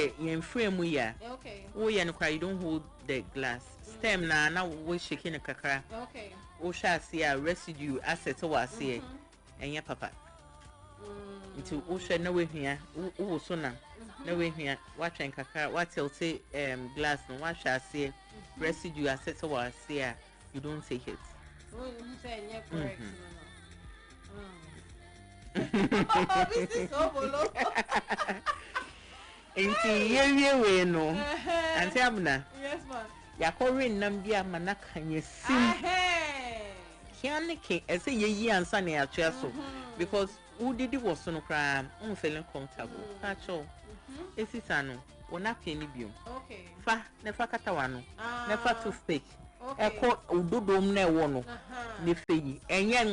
say in frame we ya. Okay. Oh yeah, no cry. You don't hold the glass. Stem na we shaking a kakra. Okay. O shall see a residue asset or see. And ya papa. Into Usha no way here. Oh sooner. No way here. Watch and kakra. What till say glass no what shall see residue asset or see. You don't take it. Correct. This is so below. Inti we no. Auntie Abena. Yes, ma'am. Ya korin nam bia manaka nye sim. Kianike ese ye ansa na ya so because who did it was no cry feeling comfortable. Acho. Esisa no wona peni biom. Okay. Fa ne fa kata wano. Ne fa toothpick. Eko udodom na ewo no. Ne feyi. Enye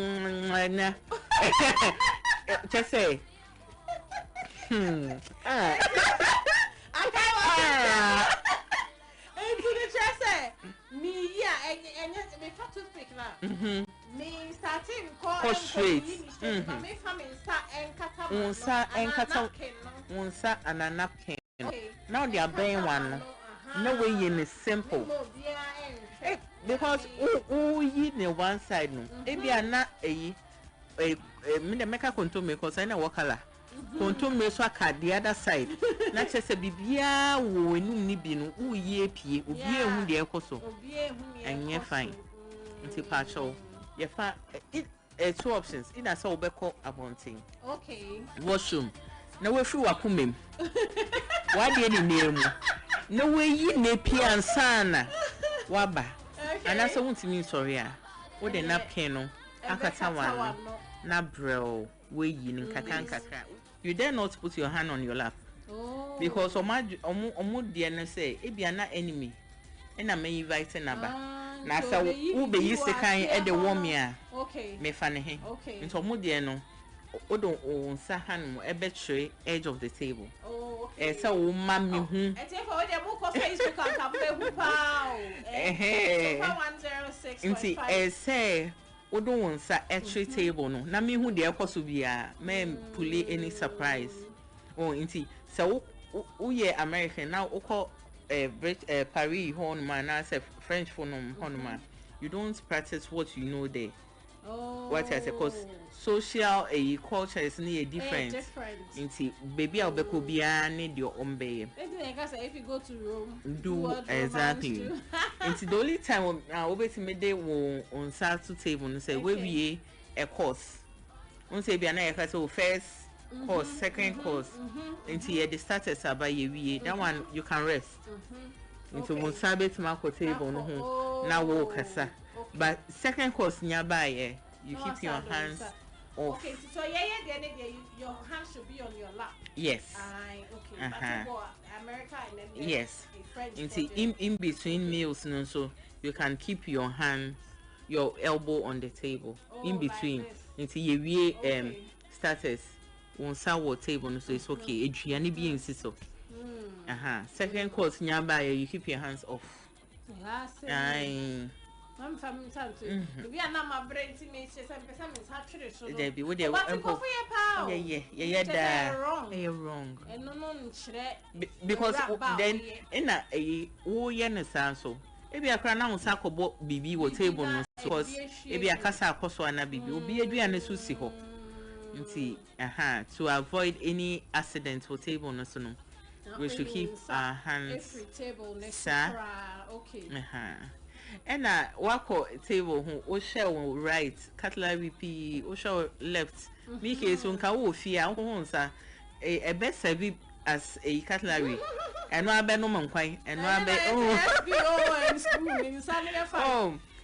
na. Just say. Me me fat toothpick na. Me starting call straight. Me family start enkata unsa and a napkin. Now they are buying one. No way in is simple. Because you ne one side no. Ebi ana me the make control me cause I na wakala. Control me so aka the other side. Na chese bibia wo enum ni bi no uye pie obi ehun de ekoso. And you fine. Nti pacho. You fa two options. Either so obeko abonting. Okay. Washroom. Na we free wakumem. Why dey ni name? No way yi ne pie ansana. Waba. And that's what me sorry ah. Wo the napkin no. Akata one. Na bro we yin kakra. You dare not put your hand on your lap. Oh. Because omo dear na say e bia na enemy. And I may invite naba. Na so who be use the kind at the warm ya. Okay. Me fane he. Okay. Into omo dear no. Odo on sa hand mo ebe tray edge of the table. Oh, okay. So wo mam me hu. E take for the mo ko Facebook and cafe hu pa o. Sompa 106.5. Inti say odo on sa tray table no. Na me hu de ekoso bia me pull any surprise. Oh inti so we American now oko Paris honma na say French honma. You don't practice what you know there. Oh. What I say cause social culture is near different. Inti baby albeko bia need your own bay. If you go to Rome, do exactly. Inti the only time obeti me dey on sat to table and say we be a course. On say bia na e ka say first course, second course. Inti the starters about ye that one you can rest. Into one sabit marco table no na wo kasa. But second course nearby you keep your hands off. Okay, so your hands should be on your lap. Yes. Okay. But America and then yes. French. In between meals no, so you can keep your hand, your elbow on the table. In between. Into ye starters on sour table no, so it's okay. Adriani be in so. Second course nearby you keep your hands off. I'm family time too. We are not my brain to me. She said, "I'm there be with the you're wrong. And no, because then in a so maybe a crown on sako bought BB or table because maybe a casa coso and a BB will be a do and a susi ho. To avoid any accident or table no so we should keep our hands. Okay. And wako table who shall right cutlery p or shall left make it soon ka fear a best serve as a cutlery and no benom quite and no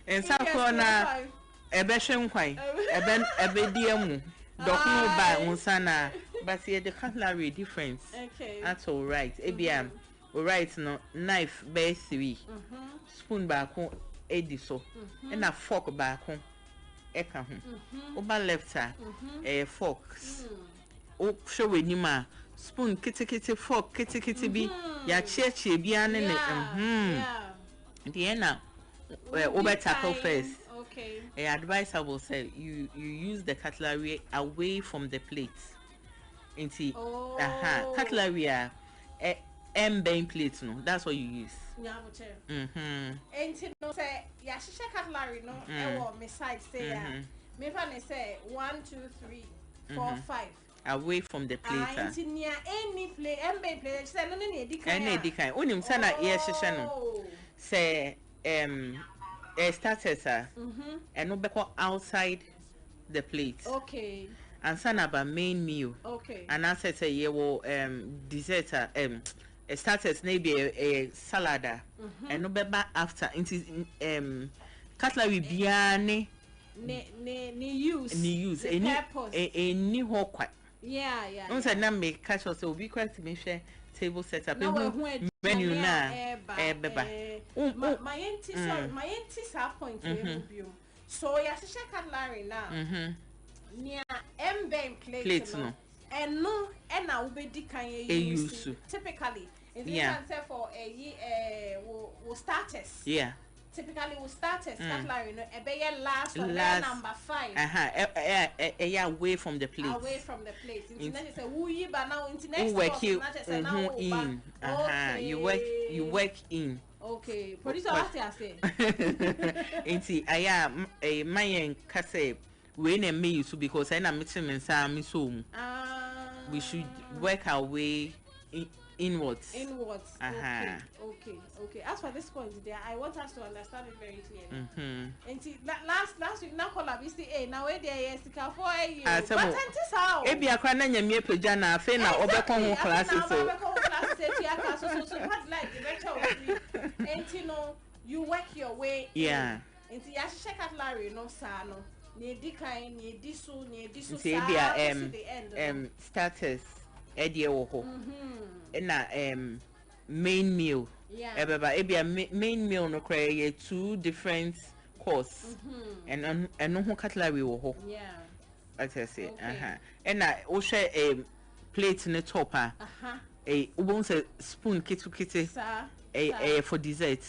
and some corner a beshem quite a bedium docu by unsana but see the cutlery difference. Okay, that's all right. ABM all right no knife base 3 spoon back home so and a fork back home eka home over left her forks show with you spoon kitty fork kitty be ya cheche be an the end over tackle first. Okay, advice I will say you use the cutlery away from the plate into cutlery M-bane plate, no. That's what you use. And no say, Yashisha cutlery, no, my side say, me fan say 1, 2, 3, 4, 5. Away from the plate. Any plate, M-bane plate, say, no, any decline. Unim sana yes, say, starters are, and no back outside the plate. Okay. And sana ba main meal. Okay. And I say ye will dessert starters maybe a salad and no beba after into cutlery biane ni use a new hawk. Yeah. Don't say na make catch us will be quite to me share table setup menu na beba. My auntie sorry, my auntie's point so ya cutlery now. Near M-bane plate no. And no, and now we can use typically. Yeah. For we starters. Yeah. Typically we starters. Cutlery, no, a last number 5. Yeah, away from the plate. Away from the plate. Internet is a woo but now internet work you in. You work in. Okay. Producer, what I say? Inti, I am a mayan cassette. We need me so because I am meeting and so we should work our way inwards. Okay. As for this point there, I want us to understand it very clearly. And see, last week now call up is the now where there is for a year. But this how e bia kra na nyame peja na afi na obekon classes so like director and you know you work your way yeah and see ya check out Larry no sa no ne di kan ne di so see bia starters edie wo ho na main meal ebeba e bia main meal no kra ye 2 different course and no ho cutlery wo ho I say and I o share a plate in the top a ubon say spoon kitty a for dessert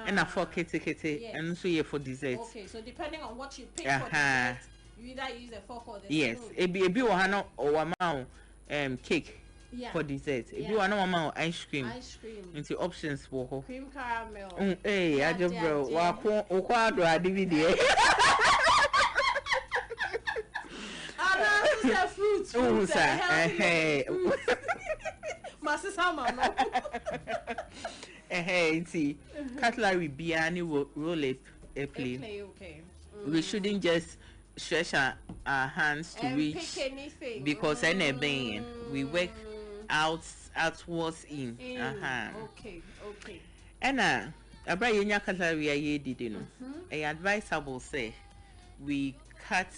and a fork kitty and so yeah for dessert. Okay, so depending on what you pick for dessert, you either use a fork or the yes spoon. Yes, a be or amount cake for dessert. If you want no amount ice cream into options for cream caramel. Hey, I just bro wa do DVD. Fruits. Hey. Masses hammer. Hey, see, cutlery be any roll a plate. Okay. We shouldn't just stretch our hands to reach pick anything because we work outwards in. Okay. And about your cutlery I did a advisable say we cut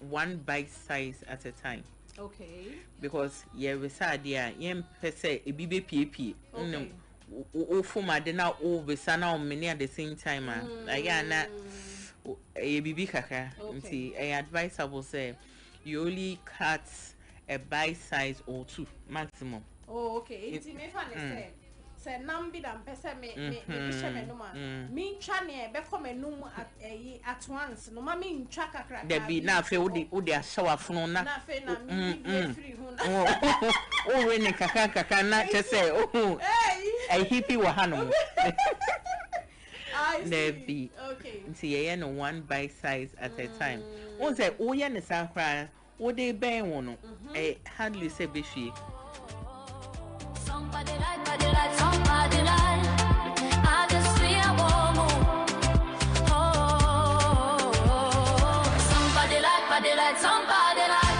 1 bite size at a time. Okay. Because we said yem per se a BB PP. For my dinner over sana many at the same time. Ayana a BB kaka. A advisable say you only cut a bite size or 2 maximum. Oh, okay. It's me funny say nambi dan pese me sheme no ma me ntwa ne be come enum at once no ma me ntwa kakra there be na fe wo de ashawa funu na fe na me free hu na o we ne kaka na che say a hippie wa hanu there be okay nti ye no 1 bite size at a time won say o ye ne san kra wo de ben wo no hardly say be hwie. Somebody like, somebody like. I just see a woman. Oh, somebody like, somebody like.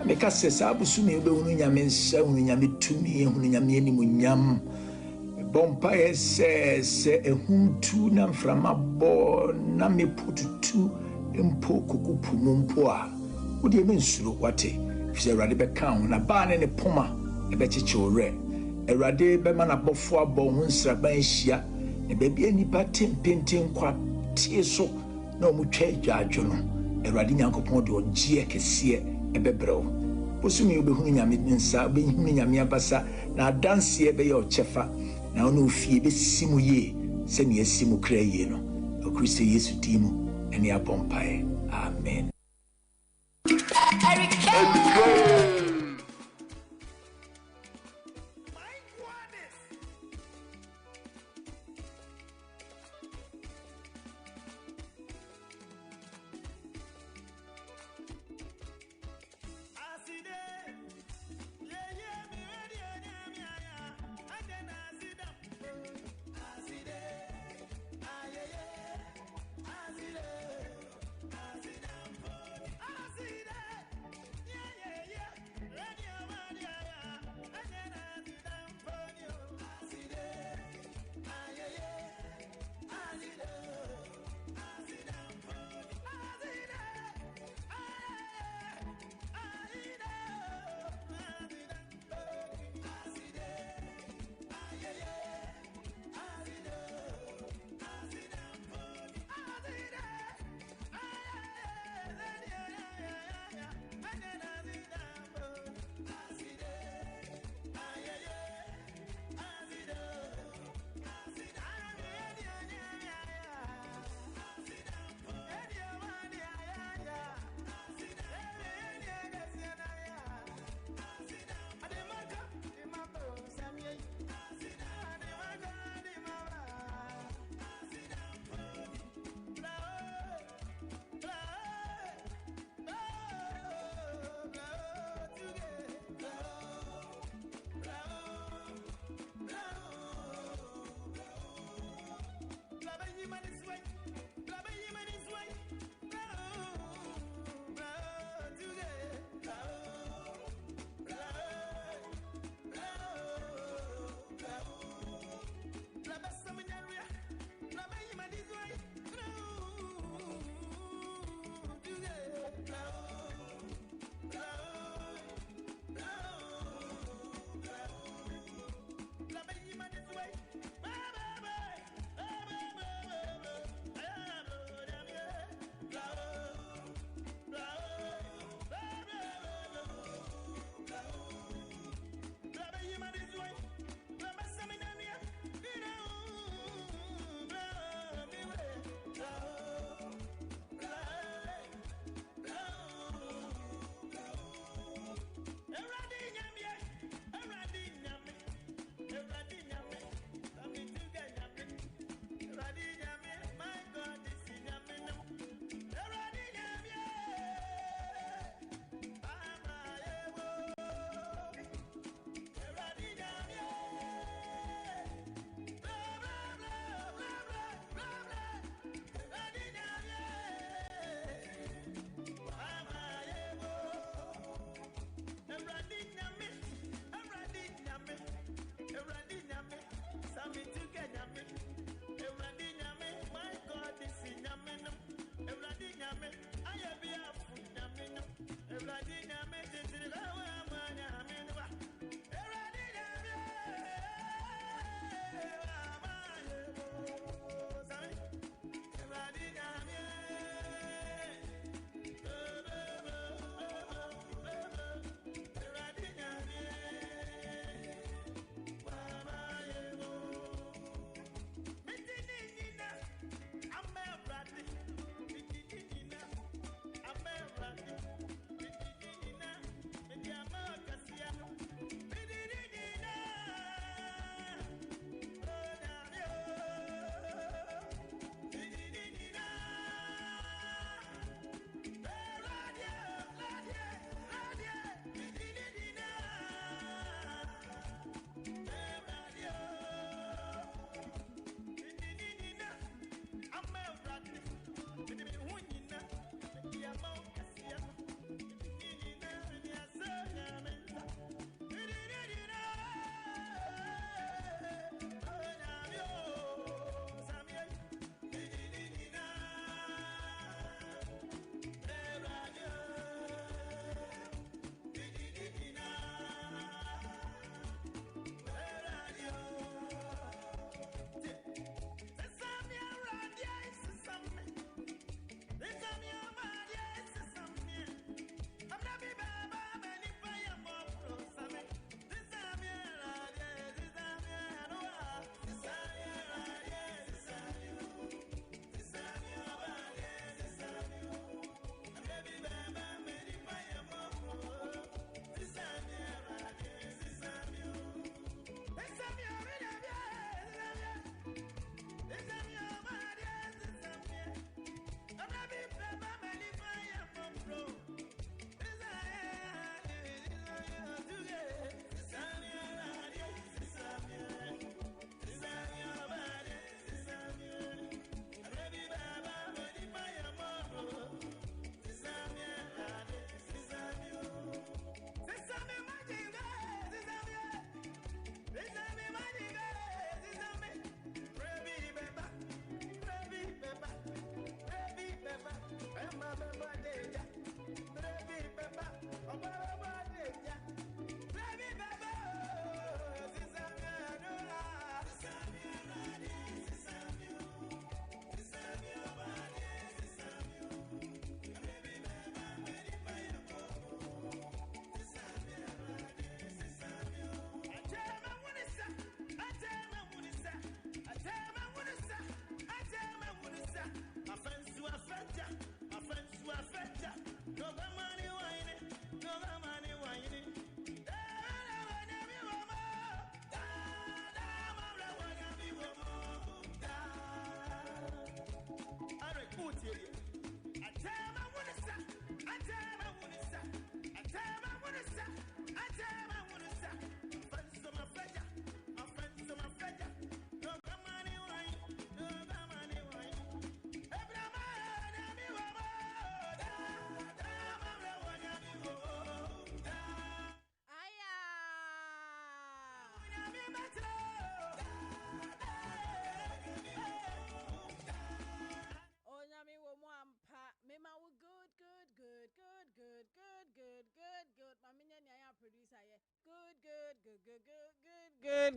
Meka se sa busumi ube unu nyame nsa unu nyame tumi unu nyame animunyam bompa se ehuntu na mframa bo na mepututu mpo kokupu mpo a wode me nsuro wate fise Awurade beka ho na ba ne poma ebe cheche ore Awurade be ma na bofo abo ho nsraban hia ne ba bia nipa tempenten kwa tie so na omutwa adwadwo no Awurade Nyankopɔn de ogie kese ebebrew bosome wobɛhunu nyame nsa wobɛhunu nyame abasa na adanseɛ bɛyɛ ɔkyɛfa na ɔno ofie bɛsi mu yie sɛnea asi mu kra yie no ɔkristo yesu din mu ɛne abɔ mpaeɛ amen. Yeah.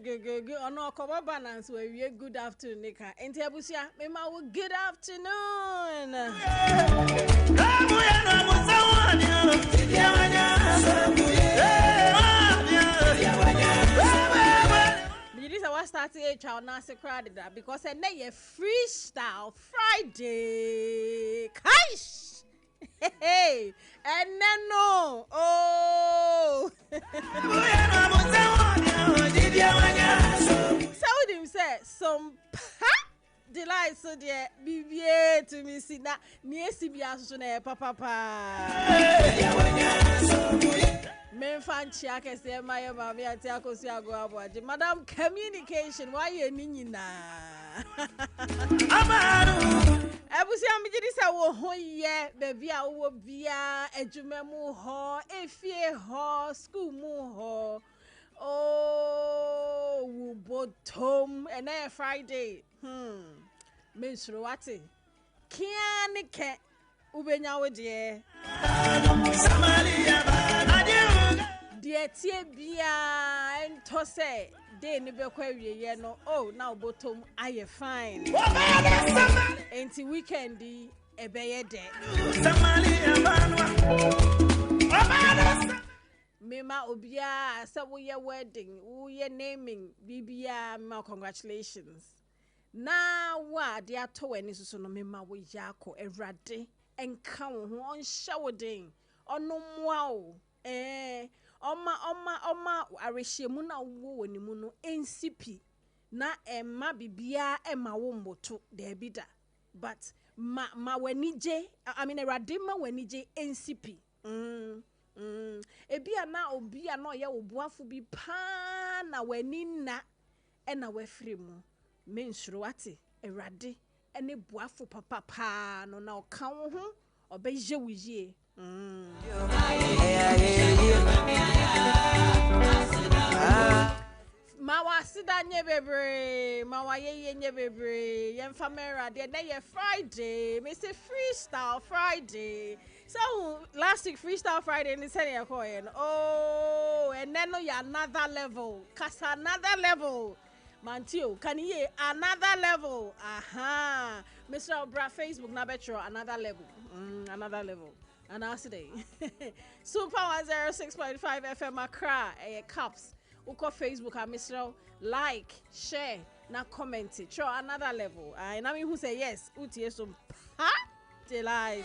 Good. Ono koba balance we good afternoon nika. Enti abusia me ma wo good afternoon. This I start to child na secret that because and then freestyle Friday. Kaish. Hey, and then no. Oh. So him say some delight so dear BBA to me see that near CBS so na papa. Men fan check say my mama ati akosi ago aboaje madam communication why you nini na ebusi amjiri say wo ho ye baby a wo bia adwuma mu ho efie ho school mu ho oh wo bottom and na Friday mensuro wate kiani ke ubenya wo de dear tie bia ento say dey ni be kwa wiye no oh now bottom aye fine enti weekend ebeye de mema obia say wo ye wedding wo ye naming bibia ma congratulations na wa de ato ani so no mema wo yakọ ewrade enka wo ho on shawodin ono moa o Oma arehyiemu na wo wonimu no NCP na emma bibia emma wo mboto da bida but ma wanije I mean erade ma wanije NCP ebia na obia na ye obuafo bi pa na wani na na wafiri mu mensuro wate erade ene buafo papa pa no na oka wo ho obeje wo yie Mawa sida nye bebre, mawa ye nye bebre, yen famera de na ye Friday, me say freestyle Friday. So last week freestyle Friday ni say ya koyen. Oh, and then no ya another level. Kasa another level. Mantio, can you another level? Aha. Mr. Bra Facebook na betro another level. Another level. And I say Sompa 106.5Fm Accra, Caps. Uko Facebook and Mr. Like, share, na comment it. Show another level. And I mean who say yes, uti some delight.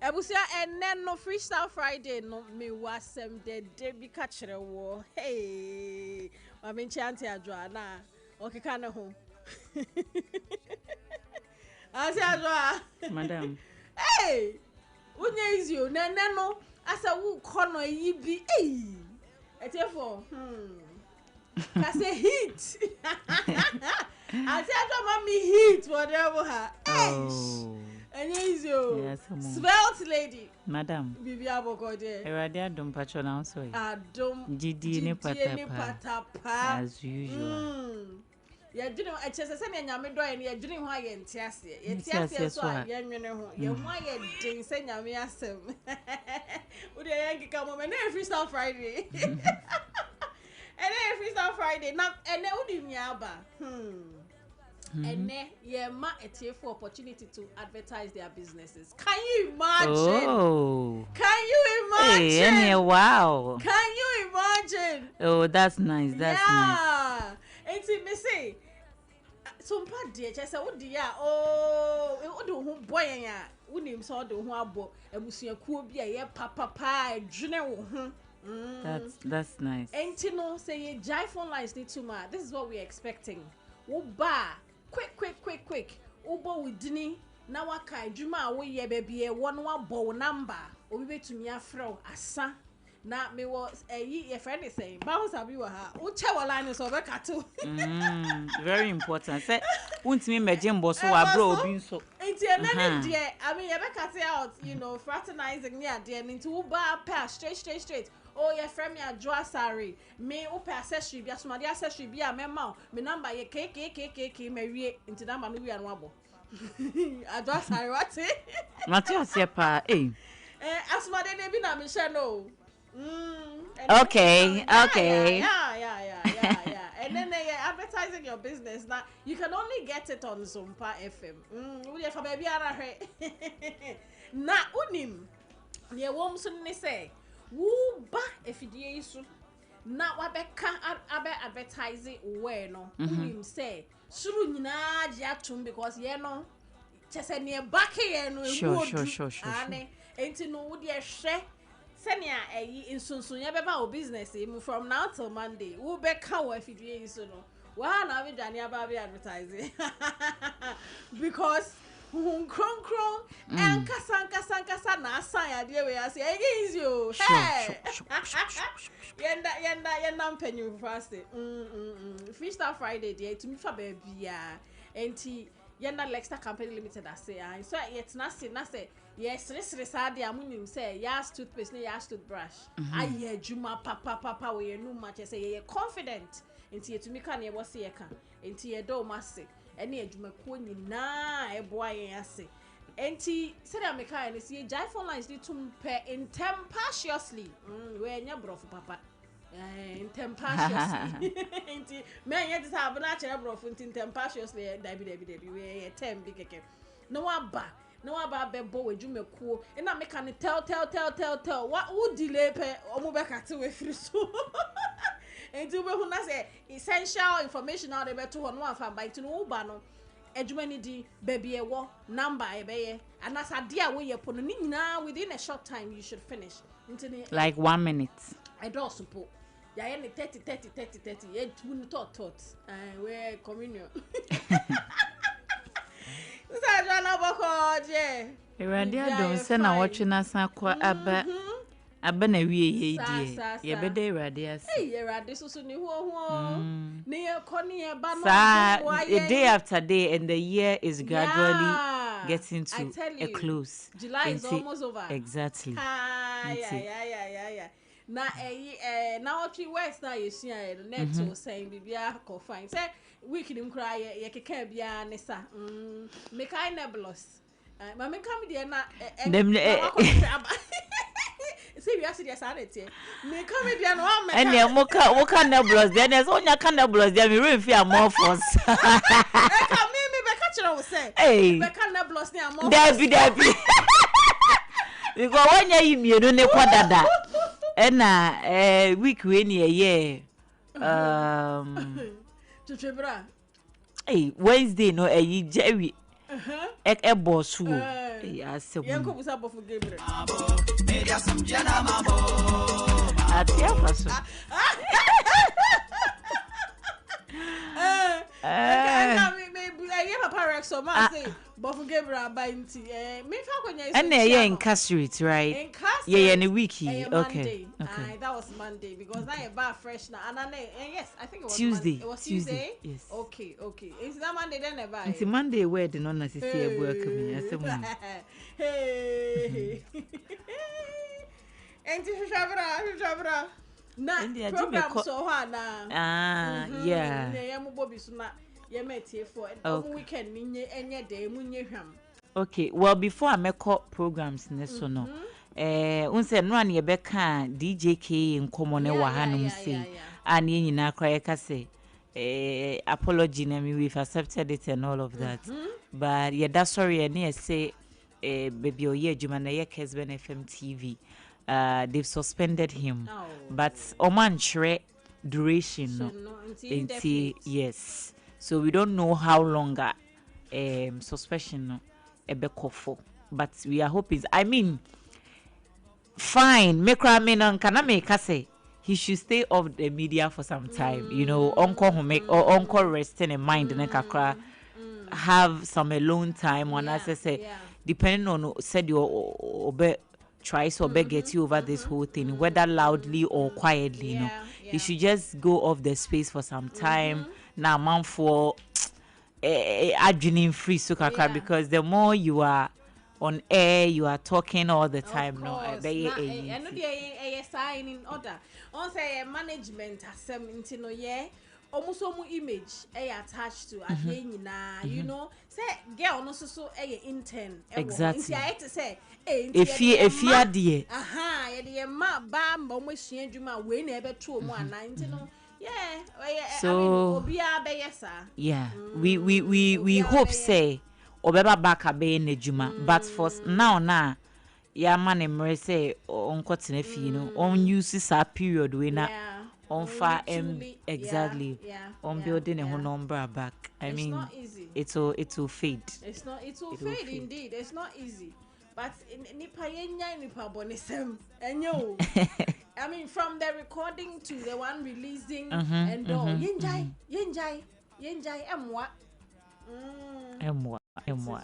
Ebusia and then no freestyle Friday no me wasem de be catchere wo. Hey, I mean chanty adwana. Okay, kind of home. Madam. Hey, unya is you no asa wu kono yi bi etefo kase heat asa mommy heat whatever her enya is you yes, svelte lady Madam bibi abokode erade adom patcho na so adom gidi ne patapa as usual ya dwene echese se na nyame do ye dwene ho aye ntiase ye tiase so a ye nwene ho ye ho aye den se nyame asem udi ye ngika mo na freestyle Friday ene freestyle Friday na ene udi mi aba ene ye ma etiefo opportunity to advertise their businesses. Can you imagine? Oh, can you imagine? Hey, wow, can you imagine? Oh, that's nice. That's nice. Enti me say Sompa de che say wo de ya wo de ho boyen ya wonim so de ho abo abusuakuo bi a ye papa adwene wo ho that's nice. Enti no say ye jai phone lines need to ma. This is what we're expecting. Wo ba quick ubo widini na waka adwuma wo ye ba bia wo no abo wo number obi betumi afrɛ asa na me was your friend is saying bounce abi wa ha wo che wo line so be kato very important say untimi meje mbo so wa bro obi nso enti enani de I mean you be cut out fraternizing near there into wo ba pass straight oh your friend me adwa sari me wo pa accessory bia somade accessory bia me ma me number ye kk me wie enti number no wi anu abo adwa sari what Matthew Sepa Asma de be na Michelle. Okay. Yeah. And then they advertising your business. Now you can only get it on Sompa FM. We for baby ara na unim. Ye wom so ne say, wo ba efidie isu. Na wabeka abe advertising we no. Unim say, suru nyina je atum because ye no chese ne back ye no sure. Ane enti no wo de hwe senia insunsunya beba o business from now till Monday wo be ka wo afidie isu no wa na be dwane aba be advertising because kron and kasa na asan ade we ase easy o hey yenda mpenyu fast Freestyle Friday dey to me fa ba bia enti yenda Lexter Company Limited ase so yet na say yes resre sade amunim say yas toothpaste na yas toothbrush aye juma papa we no match say ye confident enti yetumi ka na ye wose ye ka enti ye do mase ene adwuma ko nyina eboa ye ase enti say am ka ene say phone lines need to pay intemptuously we nya brofu papa intemptuously enti me ye dis have na chere brofu intemptuously dabi we tem bi keke no aba bebo adwuma ko ena me ka ne tell what would delay pe omo be ka te we free so enti we hu na say essential information out there to ho no afa by to no ba no adwuma ni di baby e wo number e be ye anasa de a we ye po no ni nyina within a short time you should finish enti like 1 minute I don't support ya ye 30 ye tu ni tot we communion Sa jana boko je. Erade adom se na wotwe na san kwa aba na wie ye die. Ye bede erade ase. Eh erade so ni ho. Ni ye ko ni ye ba no. A day after day and the year is gradually getting to a close. July is almost over. Exactly. Yeah. Na na watch west na you see net to saying bibia ko fine. Say week nim kra ye keka bia ne sa. Me kai nebulous. Ma me come there na see we ask the sanity. Me come there no am. And ya moka nebulous there there's onya kan nebulous there me refi amorphous. E ka me be ka kire wo say. Be ka nebulous ne amorphous. Dabi. Because when you mienu ne kwadada. Ena week we ni ye Tuchebra. Wednesday no Jerry. E boss who. Ase. Yanko busa bofu Gabriel. Media some jana mambo. Atia faso. I papa Rex man say bofu Gabriel by nti me fa kwanya isi. And ye incarcerate right? Yeah, in a week. Okay. That was Monday because now you bar fresh now. And yes, I think it was Tuesday. It was Tuesday. Yes. Okay. It's that Monday then never. It's Monday where the non necessary work coming. Hey. And Shabra. Na program so hard na. Yeah. Yeah, mo bobi so na ye metie for weekend ni enye day munye hwam. Okay, well before I make up programs neso no. Unse no an ye beka DJK nkomo ne wa hanum say. Ani nyina kra ye ka say apology na me we've accepted it and all of that. But yeah, that's sorry and say baby oye adwuma na ye Kesben FM TV. They've suspended him. But oman chere duration no. Yes. So we don't know how longer suspension no ebekofo. But we are hoping fine. Kana make say he should stay off the media for some time. You know, uncle who make or uncle resting in mind and kakra have some alone time. When I say depending on said your tries or get you over this whole thing, whether loudly or quietly. You know, he should just go off the space for some time. Now, man, for adrenaline free so kakra because the more you are on air, you are talking all the time. No, I know the sign in order. On say management has some into no almost image attached to you know say girl no so intern exactly I to say if you are there yeah ma ba mo sua adwuma we na ebe to mu ana no yeah so I mean obia be yes yeah we hope say obeba back abe na adwuma but for now ya man emre say onkotena fie no on use sa period we na on fa exactly on building a whole number back. I mean not easy. it will fade. It will fade indeed. It's not easy. But nipa yenya nipa bonisem enyo. I mean from the recording to the one releasing and all yenjai emwa.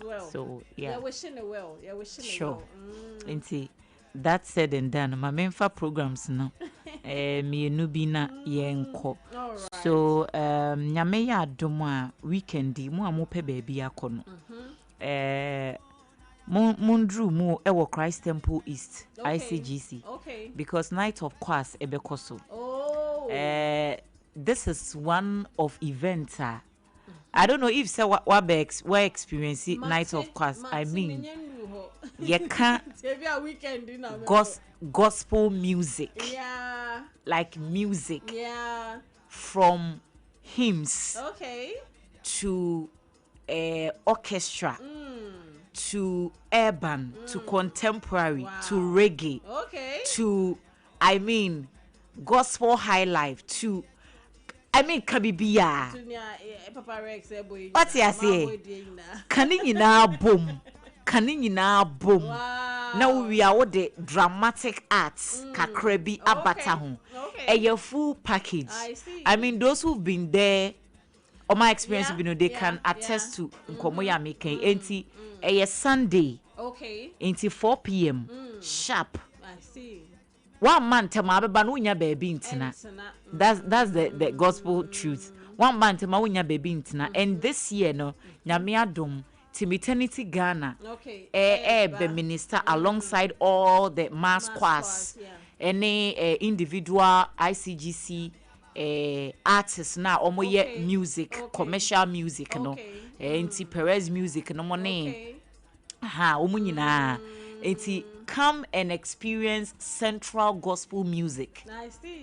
Well. So yeah. You're wishing it well. Sure. Inti that said and done, my main for programs no. Me nubina yenko. So nyame ya adom weekendi mu amope baby akono. Mundru mu ewo Christ Temple East ICGC. Okay. Because night of course ebekoso. Oh. This is one of events I don't know if say what experience it night of course. I mean you can't gospel music. Yeah. Like music. Yeah. From hymns. Okay. To orchestra. To urban. To contemporary. To reggae. Okay. To I mean gospel high life. To I mean kabibia. What you say? Kanina boom. Wow. Now we are all the dramatic arts kakrebi abata ho. A full package. I mean those who've been there or my experience they can attest to nkomo ya making enti a Sunday. Okay. Enti 4 p.m. sharp. I see. 1 month ma beba no nya baby ntina. That's the gospel truth. 1 month ma wonya baby ntina and this year no nyame adom Eternity Ghana be minister alongside all the mass choirs any individual ICGC artists na omoye music commercial music no enti Perez music no money omunyina enti come and experience central gospel music.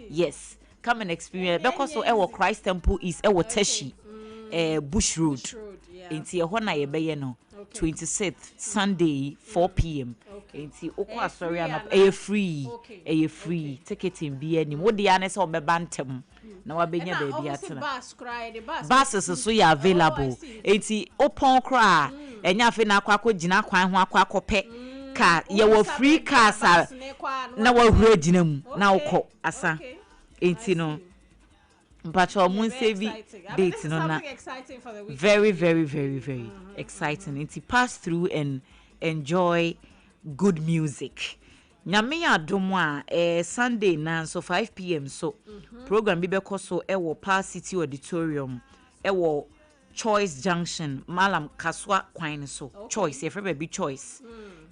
Yes, come and experience because so ewo Christ Temple is ewo Teshi Bush Road. Enti e ho na ye beye no 26th Sunday 4 p.m. Enti okwa sorry am free ticketing bi ani wo de ane se obeba ntem na wa benya ba bi atena buses so ya available enti open kra enya fe na akwa gina kwan ho akwa pe car ye wo free cars na wa hura gina mu na ukọ asa enti no but mun save date no na very exciting. It's pass through and enjoy good music. Nyame ya domwa Sunday na so 5 p.m. so program bi beko so ewo Power City Auditorium ewo Choice Junction Malam Kaswa Kwan so Choice every be Choice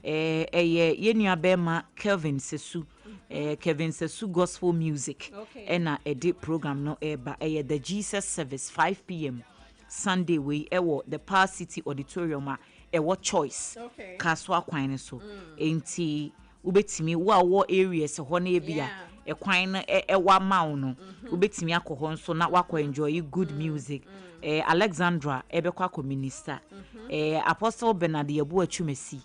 ye nua bema Kelvin Sesu Gospel Music na edit program no eba the Jesus service 5 p.m. Sunday we ewo the Power City Auditorium ewo Choice Kaswa Kwan so enti ubetimi wo areas ho na ebia ekwan na ewa mawo no ubetimi akọ nso na wakọ enjoy good music Alexandra ebekwa ko minister Apostle Bernard Yabu Achumesi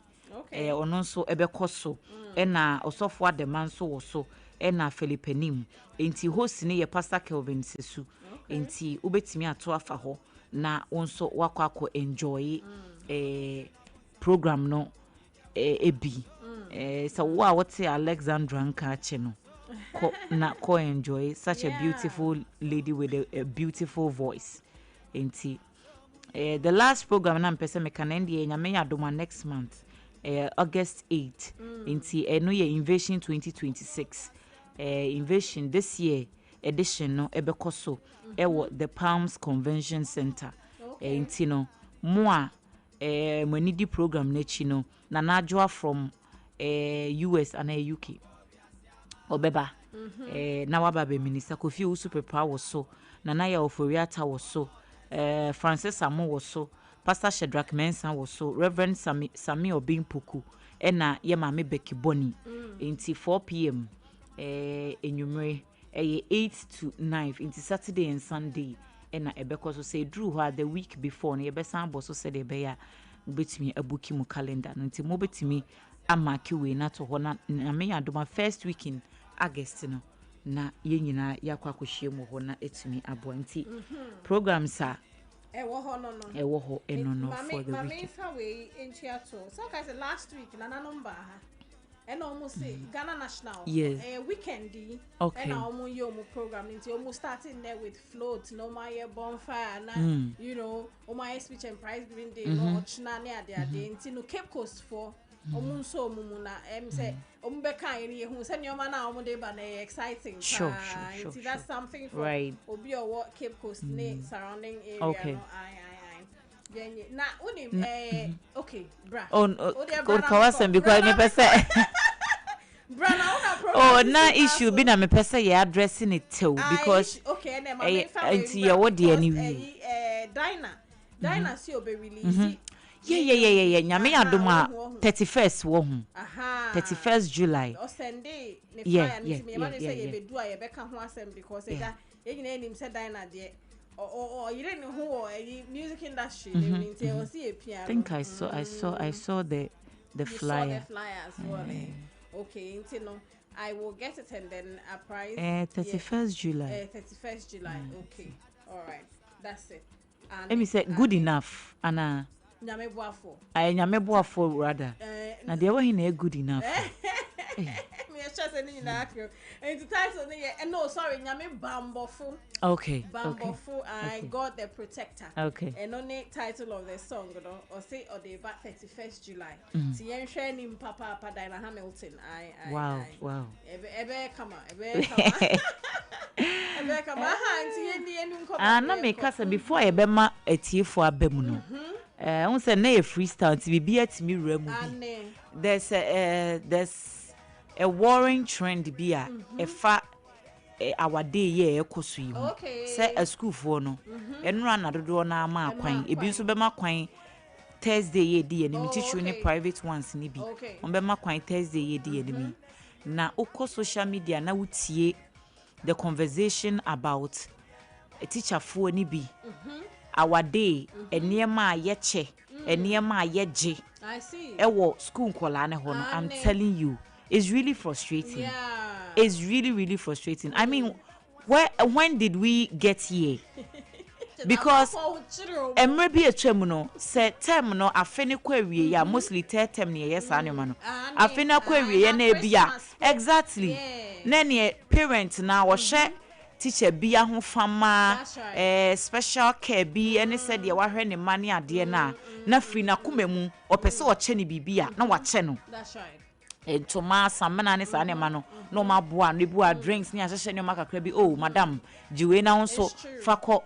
ono nso ebekọ so na osofo Ademan so wo so na Philip Nim enti host ne ye Pastor Kelvin Sesu enti ubetimi ato afa ho na onso wakọ enjoy program no ebi so what Alexandra nka no ko enjoy such a beautiful lady with a beautiful voice enti the last program na mpese me kan end ye nyame adoma next month August 8 enti eno ye Invasion 2026 Invasion this year edition no ebekoso ewo the Palms Convention Center enti no moa monidi program na chi no na najwa from US and UK obeba na waba be minister Kofi Usu Pepra was so Nana ya Oforiata was so Francis Amo was so Pastor Shadrach Mensah was so Reverend Sami Obin Puku ena ye mame Becky Boni inti 4 p.m. Enyumre 8 to 9 inti Saturday and Sunday ena ebeko so say drew her the week before na yebesan bo so said ebeya betimi abuki mu calendar nti mo betimi amaki we na to ho na me adoma first week in August no na ye nyina yakwa kohie mu ho na etimi abo nti programs are Ewo ho no. Ewo ho enono for the week. Mama fa we enchiato. So guys last week na number ha. And almost say Ghana National. Yes. Weekendy. Okay. And almost your program into almost starting there with floats, no my bonfire, and you know, my speech and prize giving day, no china near their day, into Cape Coast for so mumuna say umbeka any who send your man out but exciting. Sure. That's something for right. Obi or what Cape Coast surrounding area. Okay. No, na okay, bra. Good kawasem because me pese. Bra na Oh, na issue be na me pese ye addressing it too because okay, na my anti ye what dey anyway. Dinah see obe release. Yeah. Nyame adoma 31st wo hu. 31st July. O Sunday ne Yeah. say ye be do a ye be ka ho asem because ye nyina enim say Dinah de or you didn't know who or music industry they will see a piano. I think I saw the flyer. Saw the flyer as well. Okay, no, I will get it and then a prize. 31st July. 31st July. Okay, all right, that's it. Let me say good enough, Anna. Nyame boafo. Nyame boafo rather. Na dey we na good enough. Me just any na akro. And the title no sorry, Nyame bambofo. Okay. Bambofo, I got the protector. Okay. And only title of the song, or say or the 31st July. Si yen share nim papa Dinah Hamilton. Wow. Ebe come. Na me kasa before ebe ma etiefo abemu no. Un say na e freestyle ti bibi atimi wura mu bi. There's a warring trend bi a efa our day ye ekoso yi hu. Say a school for no. Enura na dodo na ma akwan. Ebi nso be ma kwan Thursday ye di enimi teacher ni private ones ni bi. On be ma kwan Thursday ye di enimi. Na ukọ social media na wutie the conversation about a teacher for ni bi. Our day enema yeche enema yeje. I see. Ewo school kola ne ho no. I'm telling you, it's really frustrating. Yeah. It's really frustrating. I mean, when did we get here? Because emre bi etwam no se term no afene kwa wie ya mostly term ne yes anema no afene kwa wie na bia exactly na ne parent na wo hwe teacher bia ho fama special care bi ene said ye wa hwe ne mane ade na free na komemu opese o che ne bibia na wa che no. That's right. Toma samana ne sa ne ma no no ma boa ne bua drinks ne ahye ne makakra bi oh madam jiwe na nso fako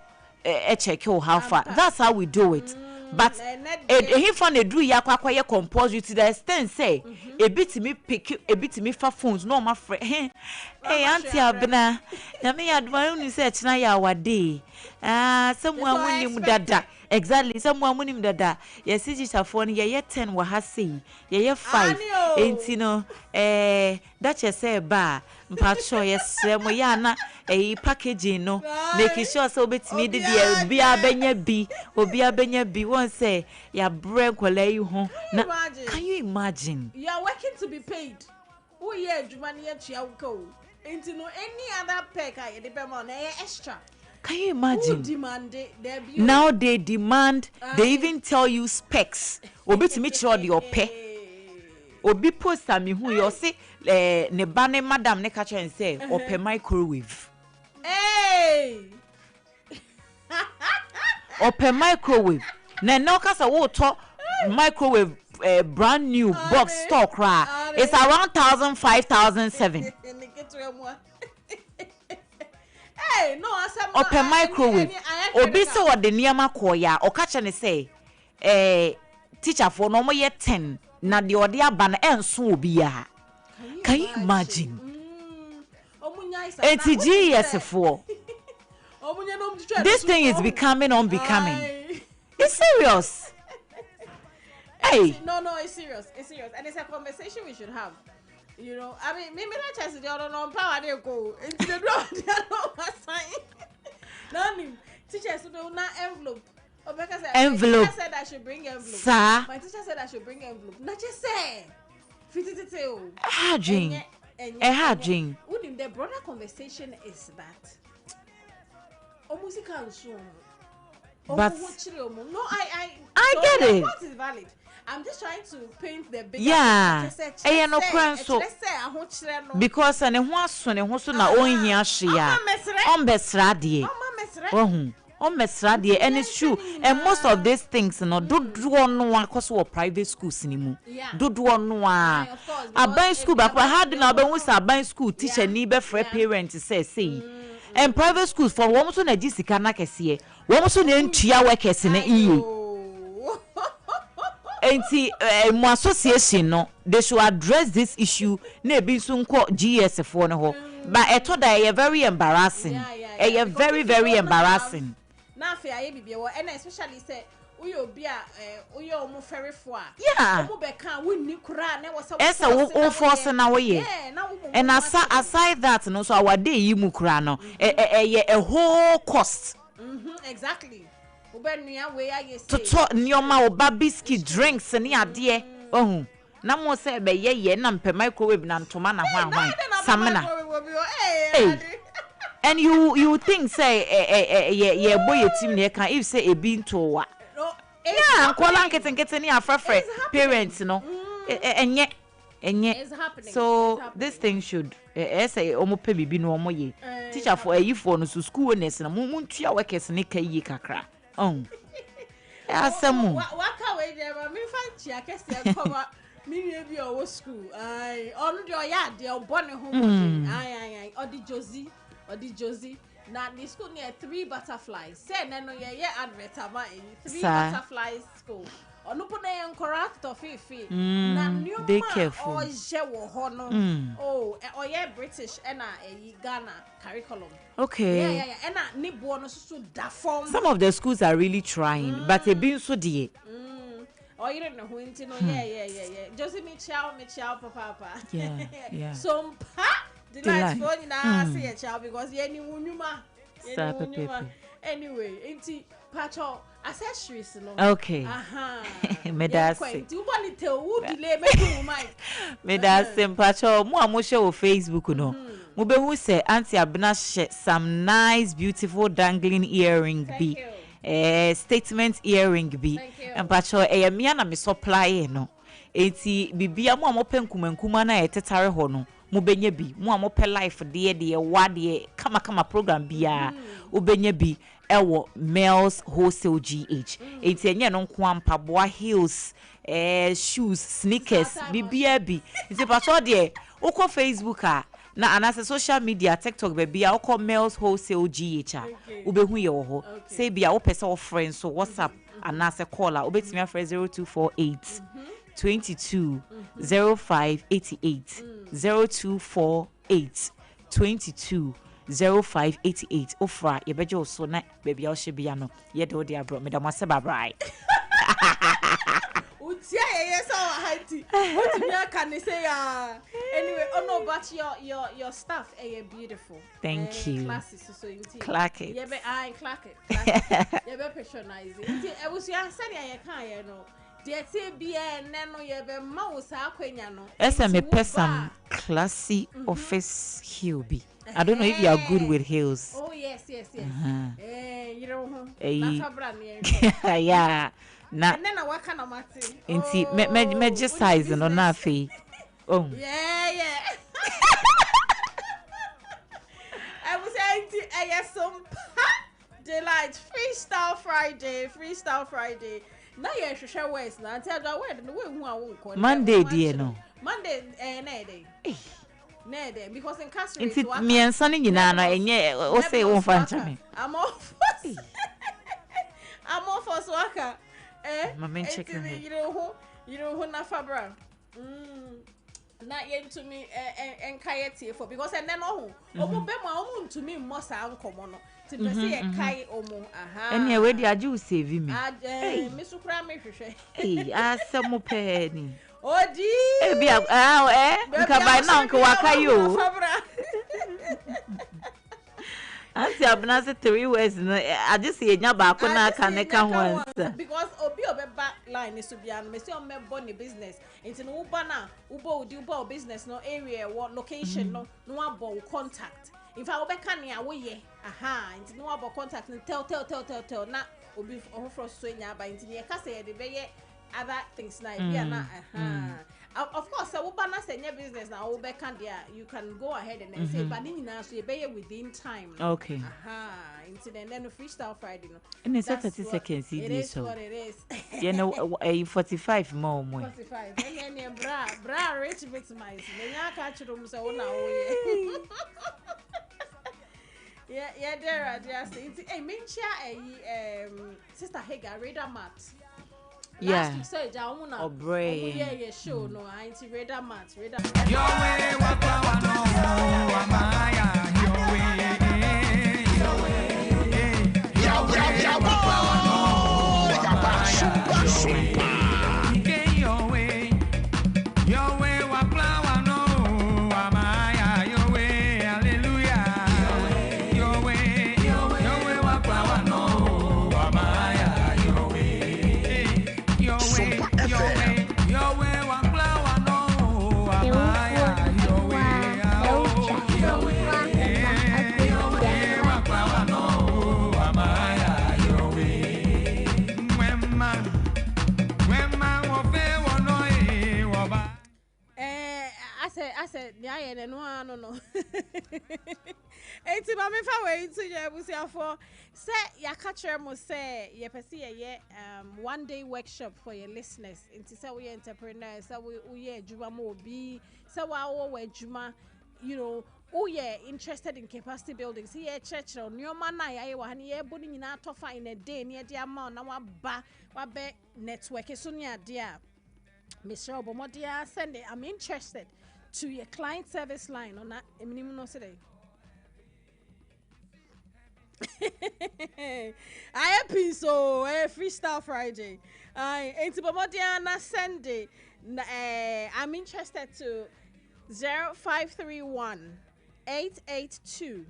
check how far. That's how we do it. But he found a drew yakwa ye compose you to the extent say a bit me pick a bit me for phones no my friend. Hey auntie Abena na me adwa unu say china ya wade someone munim dada exactly someone munim dada yes teacher for ye 10 wa ha say ye 5 enti no that you say ba mpacho yes mo ya na packaging no make sure so betimi de obi abenya bi won say ya break kwala yi ho na can you imagine you are working to be paid who ye adwuma ne ya wo enti no any other pack I dey be more na extra. Can you imagine? Who demand now they demand, they even tell you specs. Obi to meet you your pay. Obi post me who you say ne bane madam ne catch and say open microwave. Hey. Open microwave. Na no kasa wo to microwave brand new box stock ra. It's around 5,007. Hey, no, open microwave. Obi se what the niama koya o catch ne say teacher for no mo ye 10 na the ode aba na enso obi ya. Can you imagine? GS4. This thing is becoming unbecoming. It's serious. Hey. No, it's serious. It's serious. And it's a conversation we should have. You know, I mean, maybe not just the other non power they go into the door. They are not sign. None. Teachers do not envelope. Envelope. My teacher said I should bring envelope. Sir. My teacher said I should bring envelope. Not just say. Fitititeo. Hajing. The broader conversation is that. But no, I get it. What is valid? I'm just trying to paint the bigger. Yeah. Because and who so na on hia hia. On besradie. On mesradie and it's true. And most of these things no do no cause of private schools anymore. Do no Aban school back hard na Aban we Aban school teacher ni be free parents say. And private schools for one so na jisika na kese. One so na ntua workers na EU. Enti mo association no they should address this issue na be so nko GS4 no ho. But eto da very embarrassing. Very very embarrassing. Na fe aye bibie and especially say we obi a we omo ferifo a omo be kan wonni kura na wo say esa wo force na wo ye and aside that no so our day yi mu kura no a whole cost exactly obenua we aye say to nyoma oba biscuit drinks ni ade ohun na mo say be ye na mpe microwave na ntoma na hwan samena and you think say boy team ne kan if say e bi ntowa yeah kola nkete ni afrafre parents no enye so this thing should say omo pe bibi no omo ye teacher for ayifo no so school owners na muntua workers ne kai kakra asemu waka we dey ma me fan chia kese kowa me bi owo school ai onu de oya de obone ho ai odi Josie na the school near 3 butterflies say no ye advert ama 3 butterflies school onu po na encourage to fifi na new o je wo ho no oye British and Ghana curriculum okay yeah and ni bo no so da form some of the schools are really trying but e been so die you don't know who into no yeah Josie Michelle papa yeah Sompa the lights phone na say a child because ye ni wunyuma anyway inti pacho accessories no okay me da say you want to who delay make you mic me da say pacho mo amoshe o Facebook no mo be hu say auntie Abena some nice beautiful dangling earring be statement earring be and pacho me na me supply no enti bibia mo amopenkumankuma na etetare ho no mo benye bi mo amope life de wade kama program bia obenye bi ewo Males Wholesale GH enti enye no nko ampaboa heels shoes sneakers bibia bi enti pacho de uko Facebook na anase social media TikTok bibia uko Males Wholesale GH ubehu ye ho say bia wo pese wo friends so WhatsApp anase call obetimi afre 0248 22 0588 0248 22 0588 ofra yebeje so na baby a hye bia no ye de odi abro me da mo se babrai utia ye so hati what me can say anyway no but your stuff beautiful thank you classy so clack it yebe clack it yebe patronize it e was you answer ye kan ye no de tie bia no ye be ma wo sa akwanya no me person classy office heel be I don't know if you are good with heels. Oh yes you know that's brand yeah na and then I work on mate inti me just size no na fe yeah I was saying I some delight freestyle Friday na ye hwehwe words na until that word no we hu a won ko Monday dey no Monday na dey because in cast inti me ensa ni nyina no enye o say won fa nchame I'm off waka mama check you know who na fabra na to me enkayete for because and then omo be mo to me mo sa nkomo no ti pe se e kai omo aha ene we di age u save me me sukura me hwehwe asemo pe ni odi bia nka by now nka waka yo Auntie Abena say 3 words no I just say nya ba ko na aka ne ka ho ansa because obi obeba line is to be an me say o me born business into no uba na uba odi uba business no area what location no abo contact in fact obeka ne awoye aha into no abo contact and tell na obi ofro so nya ba into ye ka say de be ye other things na bia na aha of course so uba na say nya business na obeka there you can go ahead and then say but ni na so ye be within time okay aha into then the freestyle Friday no and it's 30 seconds it is what it is you know 45 more 45 and then bra rich mix my me nya ka chiro so na wo ye yeah there just hey mencha sister Hagar Radar Mat last week say ja omo na yeah show no anti Radar Mat your way wa no amaya your way I said, yeah, no. Enti ba me fa we to je busia for say ya catcher mo say ye pese ye one day workshop for your listeners. Enti say we entrepreneurs, say we adwuma mo obi, say wa wo adwuma, you know, who interested in capacity building. See ye church no nyoma na ya wa han ye boni nyina tofa in a day near the amount na wa be network so near dia. Mr. Obomodia send it. I'm interested to your client service line on that minimum no today. I happy so freestyle Friday. I Obomodia na send it. I'm interested to 0531 882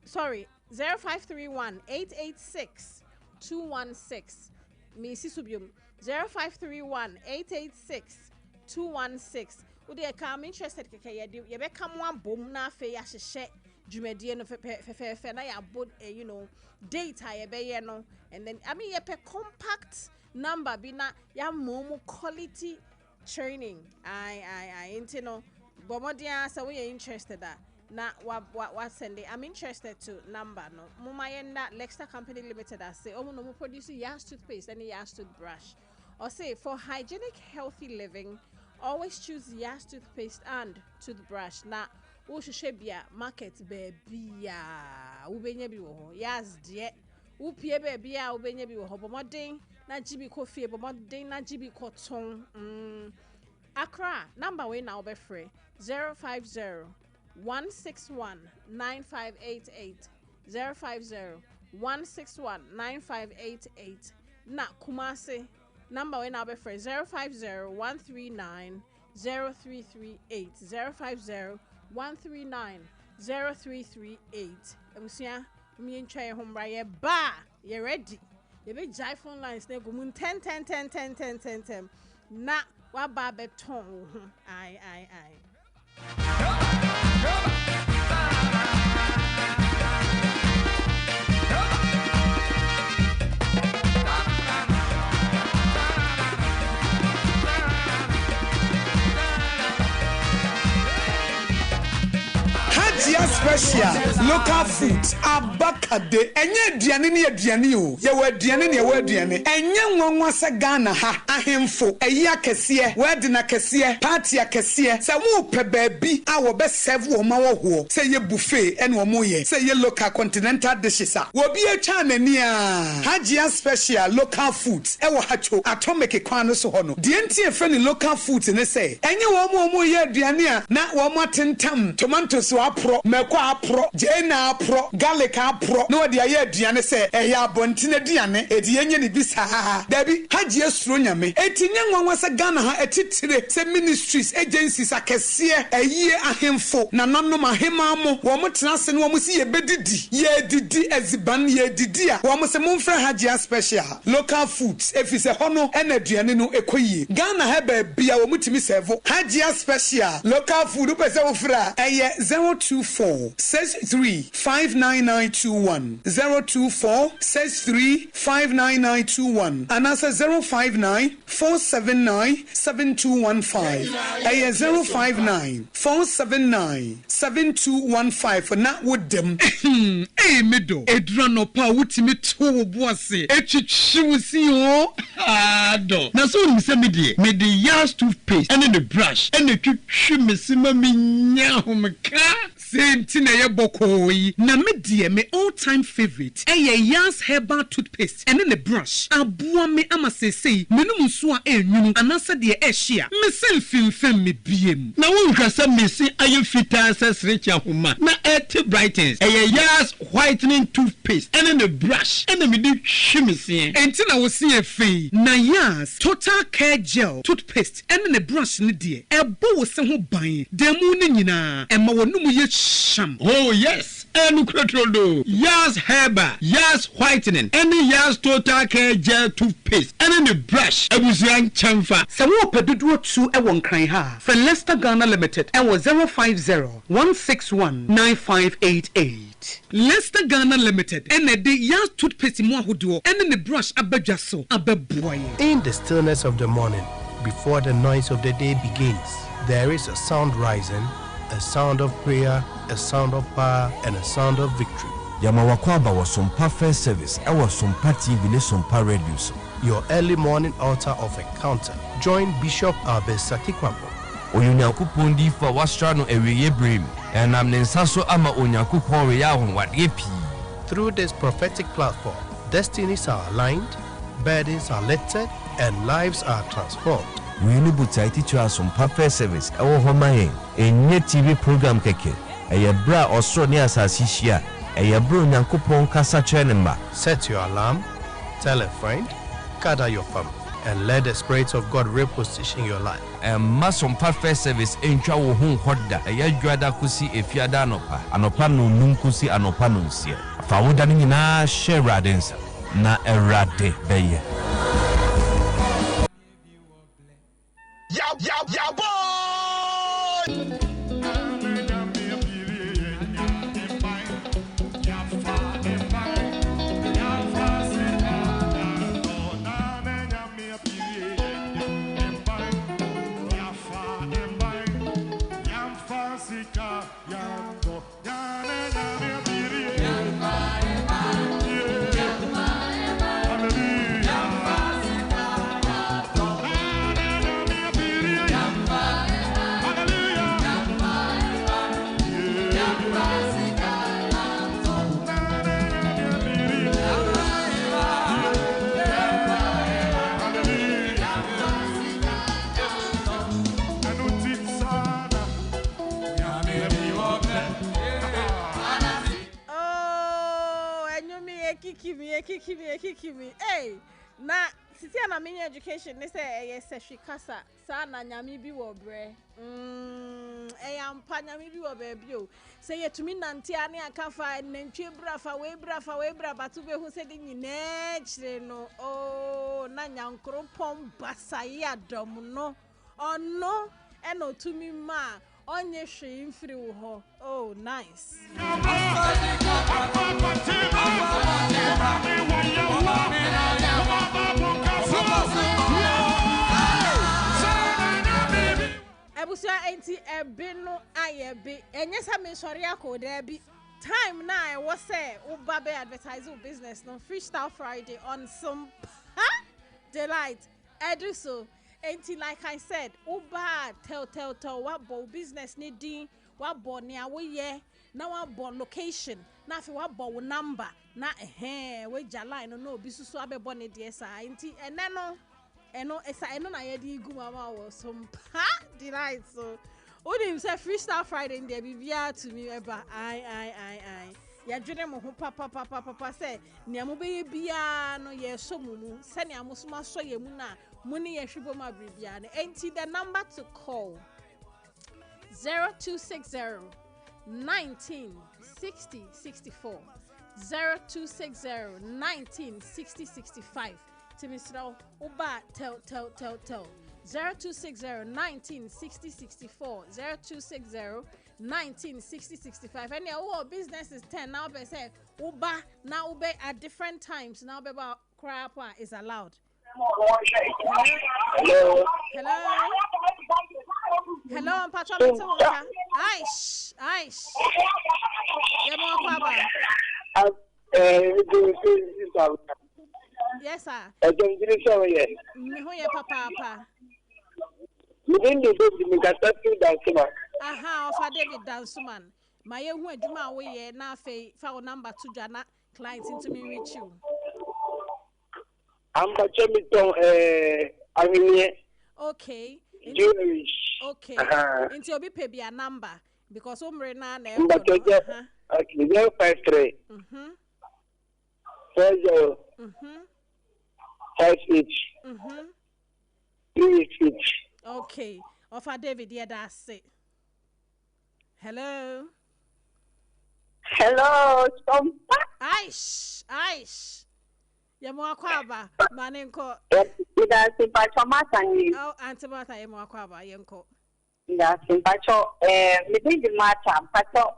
sorry 0531 886 216 me sisubium 0531 886 216 Udi I'm interested keke ye be come one boom na fe ya hye dwumadie no fe na ya bod you know data ye be ye no and then I mean ye pe compact number bi na ya momo quality training I into no bomodia so we interested that na what send it I'm interested to number no muma yenda Lexter Company Limited I say omo no mo produce Yas toothpaste and Yas toothbrush or say for hygienic healthy living always choose Yas toothpaste and toothbrush na wo hwehwebia market baby ya wo benya bi wo ho Yas de wo pie baby ya wo benya bi wo ho bomoden na jibi coffee bomoden na jibi cotton Accra number we now be free 050 161 9588 050 161 9588 na Kumasi number we now be free 050 139 0338 050 139 0338 Ebusia me ntwa home bra ye ba ye ready ye be jai phone lines na go mun 10 na wa ba beton ho ai Haji Hajia special local foods abakade enye aduane ne aduane o ye we aduane ne ye we aduane enye nwanwa se Ghana ha ahemfo eyi akese we na kese party akese se wo pe baabi a wo be serve wo ma wo ho se ye buffet ene wo mo ye se ye local continental dishes a wo bi atwa nani a Hajia special local foods e wo hacho atomic kwan no so ho no de enti e fe ni local foods ne se enye wo mo ye aduane a na wo mo atentam tomatoes wa pro meko apro jena apro garlic apro no de aye aduane se eya abonti na aduane edi yenye ni bisa dabi Hajia suro nyame etinye nwanwa se Ghana ha etitire se ministries agencies akese eyi ahemfo na nanom ahema mo wo mo tena se no wo mo si ye bedidi ye didi eziban ye didi a wo mo se mo mfra Hajia special local foods efise hono ena aduane no ekoyie Ghana ha ba bia wo mutimi serve Hajia special local food pese wo fra eye 024 63 59921 024 63 59921 and answer 059 479 7215 eye 059 479 7215 for na with them eh medo edrano pa wutimi to boase etwitwiwusi o ado na so ni se me de yas toothpaste and the brush and the twitwi mesima minya homka senti na ye bokoyi na me de me all time favorite yas herbal toothpaste and the brush aboa me amasesei menum so a enwunu anasa de ehia me selfin fem me biem na won hwasa mesi aye fita sesrecha homa na et brightens yas whitening toothpaste and the brush and me de hwimese enti na wo se efe na yas total care gel toothpaste and the brush ne de ebo wo se ho ban demu ne nyina ema wonum ye sham oh yes enu krotrodo yas herbal yas whitening and yas total care gel toothpaste and the brush abuzian chamfa se wo pedudu tu e won kran ha for Leicester Ghana Limited and was 050 161 9588 Leicester Ghana Limited and the yas toothpaste mo ahodo and the brush abadwaso ababoy. In the stillness of the morning before the noise of the day begins, there is a sound rising, a sound of prayer, a sound of power, and a sound of victory. Yamawakwaba was Sompa First Service. I was Sompa TV, Sompa Radio. Your early morning altar of encounter. Join Bishop Abesaki Kwambo. Onyakupundi for Wastrano Eweye Brim, and I'm Nensaso Ama Onyakupo Yahon what yepi. Through this prophetic platform, destinies are aligned, burdens are lifted, and lives are transformed. We need to teach us some Sompa Service. Our home a new TV program keke. A bra or so near Sasisia. A bro Yankupon Casa Chenema. Set your alarm, tell a friend, gather your family, and let the Spirit of God reposition your life. And Mason Perfect Service in Chawo Home Hoda, a Yajuada Kusi, a Fiadanopa, Anopano Nunkusi, Anopanunsia. Fawudanina Sheradensa, na erade beye. Ya boy! Kiki me. Hey, na sisi na mini education ne say yes she kasa sa na nyame bi wo bre. Ampa nyame bi wo baabi o. Say yetumi nante ane akafa nantwe brafa we bra batu be hu se di nyina kire no. Oh, na nyankro pom basaye adom no. Ono e no tumi ma onye hwe mfiri wo ho. Oh, nice. Ebusia enti ebinu ayebi. Enye sa me sori akọ there be time now I was say Uba be advertising business no Freestyle Friday on some delight. Eduso. Enti like I said, Uba tell what bo business needing, what bo near we ye, now what bo location, now fi what bo number, na we jala no bisu so abe bonne de sa enti eno esa eno na ye di gu mama wo some delight so. Udim say Freestyle Friday in there bibia to me eba I ya dwene mo ho papa say nea mo be bia no ye so mumu se nea mo so so ye mu na mo ne ye hwebo ma bibia ne enti the number to call 0260 19 60 64 0260 19 60 65 Timisro Uba tell 0260 19 60 64 0260 19 60 65 and your business is 10 now be say Uba now be at different times now be about crap is allowed. Hello Patricia Aish Yemo kwaba yes sir me ho ye papa aha ofa David Dansuman my hu adwuma we ye na afei fa wo number to dwana client into me reach you I'm Chemiton okay okay into obi pay be a number because umre na okay 053 40 58 38 okay ofa David yeah that's it. Hello Sompa Aish Yemo akwaba manenko ida simpacho matani oh antimata yemo akwaba yenko ida simpacho me di mata pacho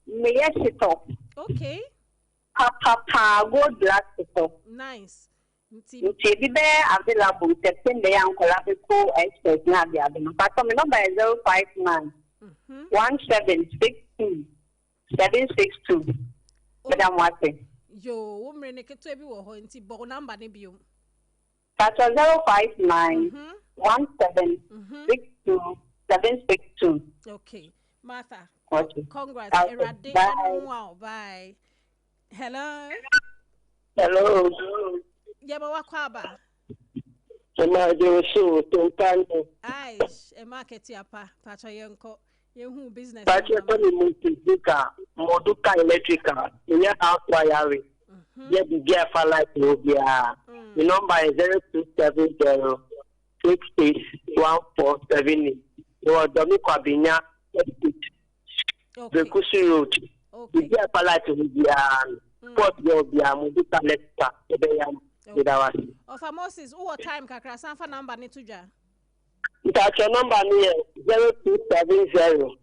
me yesito okay papa gold black sito nice nti bi be available September yankola be ko expert na dia be pacho me number is 059 1762 762 Madam Watson yo umre ne keto bi wo ho nti bo number ne biom pacho 059 1762 762 okay Martha okay congrats erade wow bye hello yeba wakwaba Ema de so to tango aish e market yapa pacho yenko yehu business pacho to ni multiplica moduka electrical ya acquire ya bi dia fa light no bia the number is 0270 681478 no domi kwabinya the Kusi road the dia fa light no bia port go bia moduka electrical ebe ya bidawasi of Moses who time kakra sanfa number ni tuja that's your number ni 0270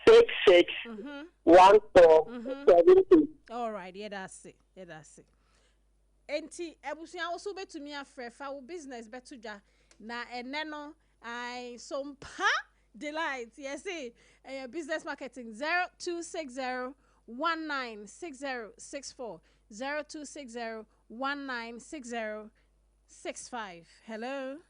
66 1472 all right yeah that's it enti ebusuan also betumi afrefa wo business betuja na eneno I Sompa delight yes business marketing 0260 196064 0260 196065 hello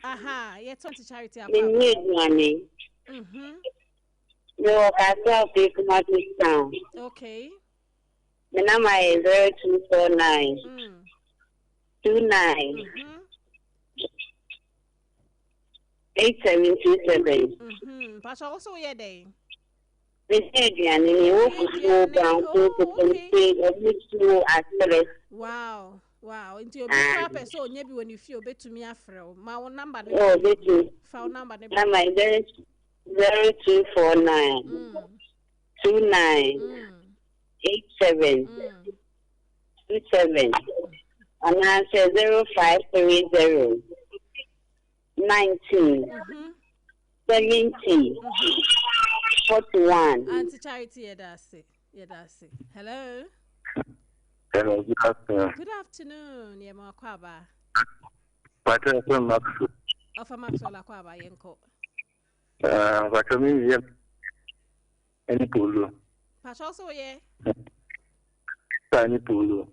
aha yeah to charity apa no kasa pe kuma town okay the number is 0249 29 8727 Pastor also yeah day wow into your big person onye bi when you feel betumi afrɛ ma wo number ne fa number ne 0249 29 87 27 and I say 0530 19 70 41 Auntie Charity that's it Yeah, that's it. Hello. Hello, good afternoon. Good afternoon. Yeah, ma kwaba. Patrick from Maxwell. Of a Maxwell kwaba yenko. Patrick me yeah. Any polo. Patrick also yeah. Any polo.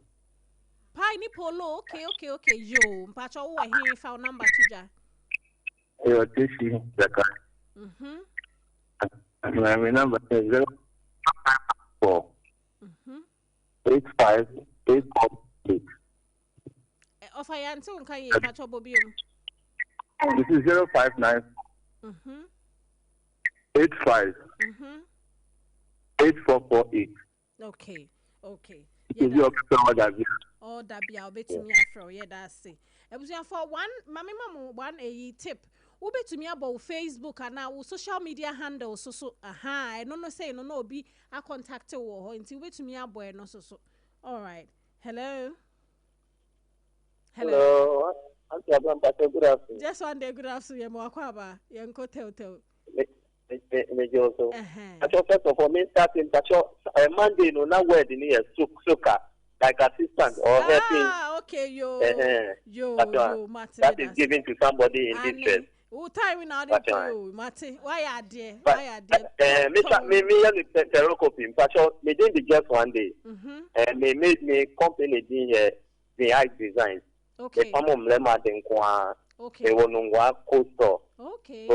Piny polo. Okay. Yo, Patrick who he found number tuja. Yo, this is Zaka. And my number is 054 85 848. Of I answer can you Patrick Bobium? This is 059 85 8448. Okay. Is your power that you? Oh, that be I'll bet me afro. Yeah, that's it. It was for one, mammy, one a tip. Who bet to me about Facebook and now social media handles. So, I don't know, say no, be a contact or until wait to me a boy, no, so. All right. Hello. Hello. Good afternoon. Just one day, good afternoon, Moakwaba, Yanko Telltale. I just first of all, me starting Monday, no, not where the near Suka, like assistant or helping. Okay, yo, Mate. That is given to somebody in distress. Who time we now do, Mate? Why are there? Me, the copy. Me didn't be just one day. And me made me company the eye design. Okay. The common lemma den kwa. Okay. The one coaster. Okay.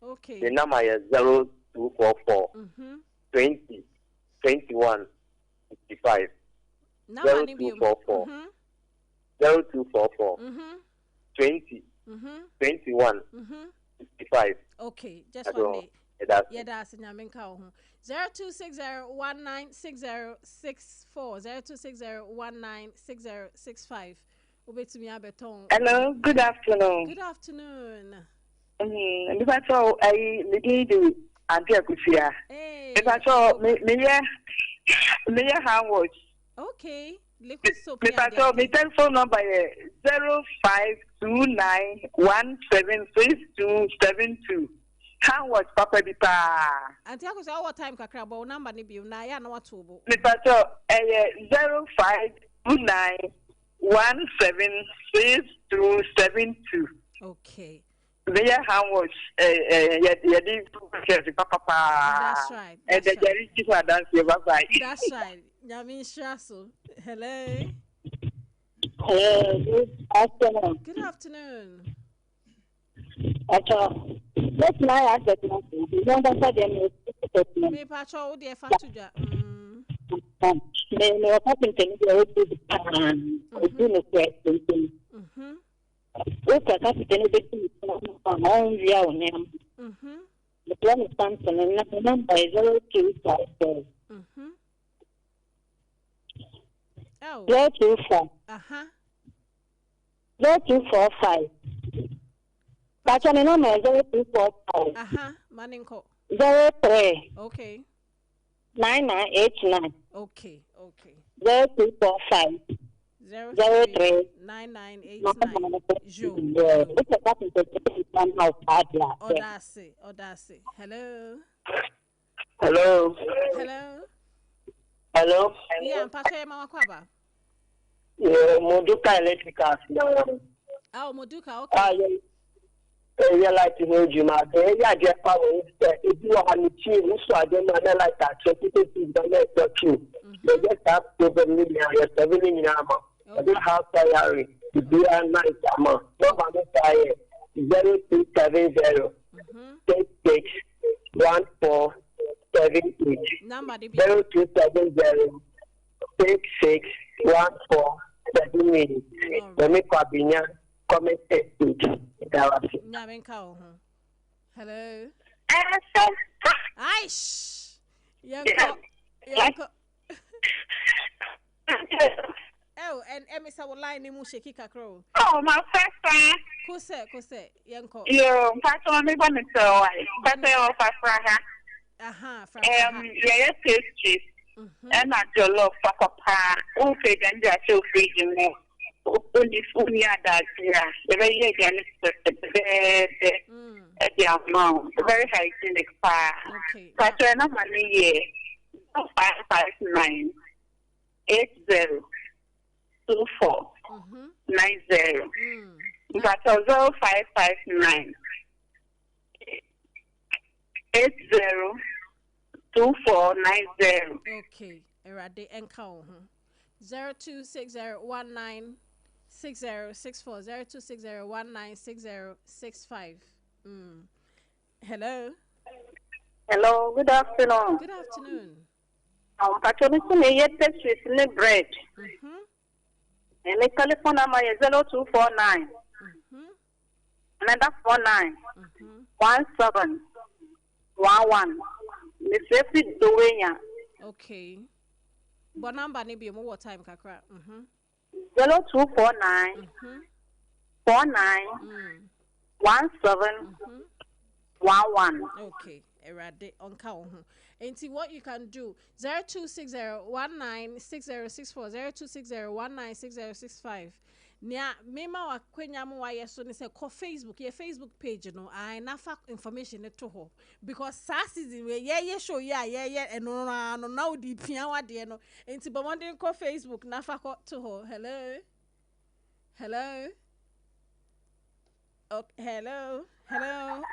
Okay. The number is 0244 20 21 55. 0244 0244 20 21 55. Okay, just one day. Yeah, that's in Yaminka. 0260196064 0260196065. Hello, good afternoon. Good afternoon. If I saw I did Auntie Akusia. If I saw me how much? Okay. Liquid soap. If I saw my telephone number 0529176272. How much Papa Bipa? Auntie Akusia, what time kakra bo number ni bi na ya na watubo. If I saw 0529176272. Okay. How much? That's right. That's right. Yamin Shasu. Hello. Good afternoon. Good afternoon. Let's now ask the Me patrol the Fatuja. No, happened to me. Okay, that's the the plan is something, and the number is 0254. 024. 0245. That's the number is 0245. Maninko. 03. Okay. 9989. Okay. 0245. 03 9989. Odasi. Hello. Yeah, Pastor Mama Kwaba. Yeah, Moduka Electrical. Oh, Moduka, okay. Yeah, like to know you, man. Yeah, just follow if you are on the team, so I don't know like that. So people see the next two. They just have to be million, 7 million. I don't have salary. To be a nice amount. No, I'm not tired. 0270 66 1478. Number 0270 66 1478. Let me call Abena. Comment hello. Aish. Oh, and Emisa will line in Mushiki Kakro. Oh, my first friend. Kose, Yanko. You, Pastor, me want to tell you. Pastor, Pastor, yeah, pastries. And I do love Papa. Oh, fake and just so free to me. Only fully that, yeah. The very again is the amount. Very hygienic fire. Okay. Pastor, no money, yeah. 559 8024 90. That's 0559 802490. Okay, Erade Enka 0260196064 0260196065. Hello. Hello, good afternoon. Good afternoon. Patrolling a yet with bread. And the telephone number is 0249 another 49 1711. Miss Effie Duenya. Okay. But number maybe more time kakra. 0249 49 1711. Okay. Erade onka ho. And see what you can do. 0260196064 0260196065. Nia mema wa kwenya mu wa yeso ni se ko Facebook ye Facebook page no I nafa information to ho because sa season we ye show ya ye eno no na odi pia wade no enti bomondin ko Facebook nafa ko to ho. Hello. Oh, hello. Oh,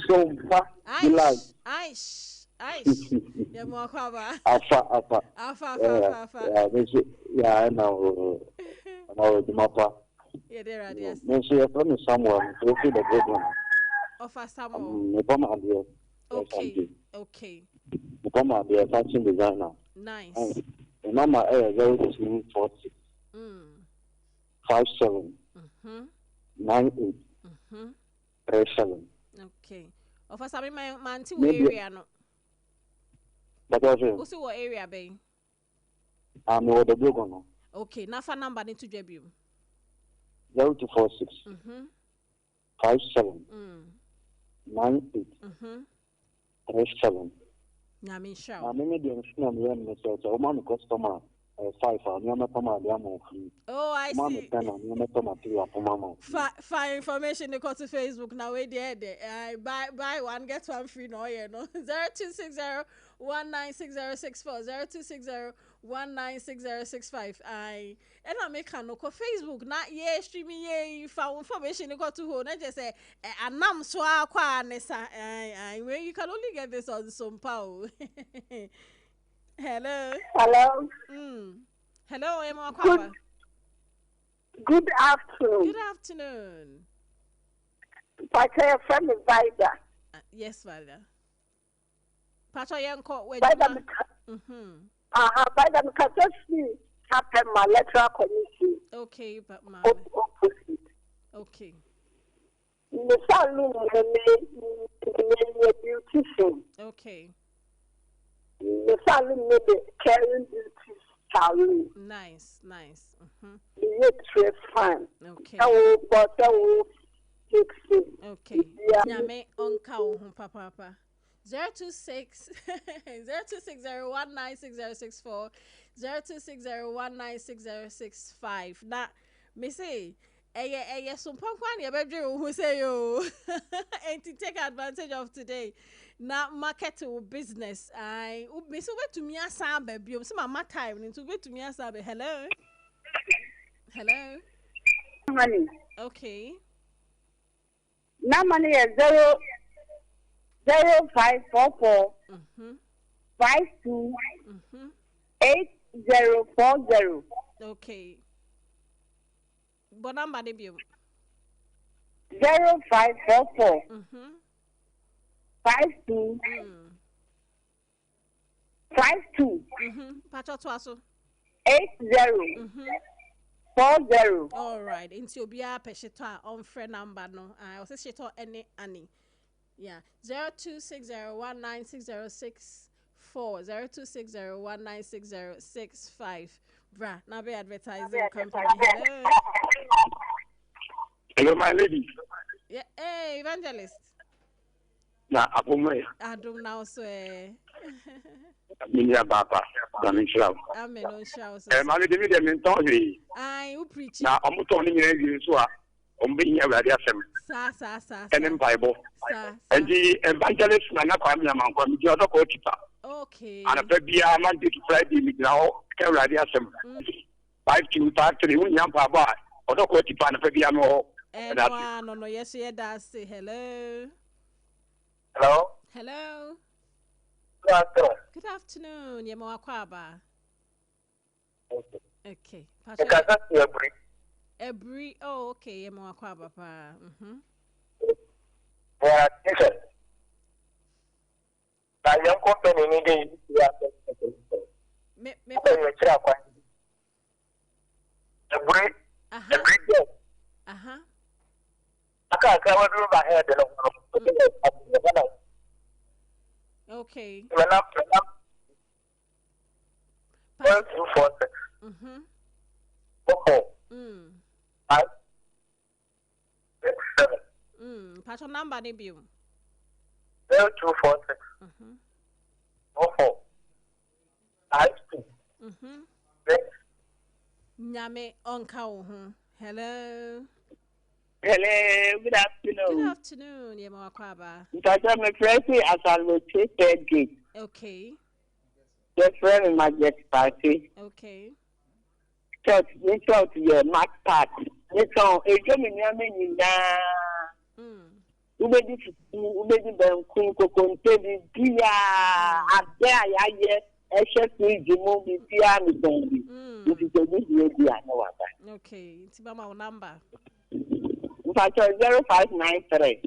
Sompa. Aish. Ya mo kwaba. Afa. Yeah, no. Mapa. Yeah, there are yes. No, so from someone to see the program. Offer someone. Okay. Come on, the fashion designer. Nice. And Mama Air 040 57 98 37. Okay. Offer some my auntie area no. But also, what area be? I'm over the Bogono. Okay, nafa number need to debut. 0246 57 98 37. Nyami sha. I mean, the instrument is a woman customer 5 and you're not free. Oh, I see. Fine information they go to Facebook now. We there. Buy one get one free. No, 0260 196064 0260 196065. I make no ko Facebook na ye streaming ye found information they go to home. I just say anam swa kwa nesa. Where you can only get this on Sompa. Hello. Hello, Emma. Good afternoon. Good afternoon. Pacha, friend is Vida. Yes, Vida. Pacha, yanko, where Vida, Vida, Katesi, happen my electoral committee. Okay, but my opposite. Okay. The salon, beautician. Okay. The salon made the caring beauty salon. Nice. The yet fine. Okay. Okay. Nyame onka wo papa. 026 0260196064 0260196065. Na me say eye Sompa kwan ye bedwe wo say yo. And to take advantage of today. Na market to business. I me so we to me asa baby. So mama time into we to me asa be. Hello. Money. Okay. Now money is 0544 52 8040. Okay. But number be 0544 52 Pacho twaso 80 40. All right. Into obia peshito on friend number no. I also shito any ani. Yeah. 0260196064 0260196065. Bra, now be advertising company. Hello, my lady. Yeah, hey, evangelist. Na apume. Adum now so Minya baba. Amen on show. My lady, me dem ntonzi. I who preach. Na omuto ni nyina bi so a ombe nya wade asem. Sa. And Bible. And the evangelist na kwa mi amankwa mi odo ko tipa. Okay. And a baby, Monday to Friday, now, can I have some 5253 when young papa, or not what you find a baby. No, yes, that's it. Hello. Hello. Hello. Good afternoon. Yemo Akwaba. Okay. Every oh, okay. Yemo Akwaba. Yeah, I am company needing me. I can't cover my head. Okay. When I'm 12 to 4. I 6 7. Patron number debut. 12 to 4 6. 4. I 2. Nyame onka hello. Hello, good afternoon. Good afternoon, Yemo Akwaba. I'm a president as I located gate. Okay. The friend in my jet party. Okay. Church, we talk to your mark part. It's on a German Ubedi Ben Kunko Baby Dia Abea Eshep Jimo Bia Midondi. This is a good idea. Okay, it's about my number. 0593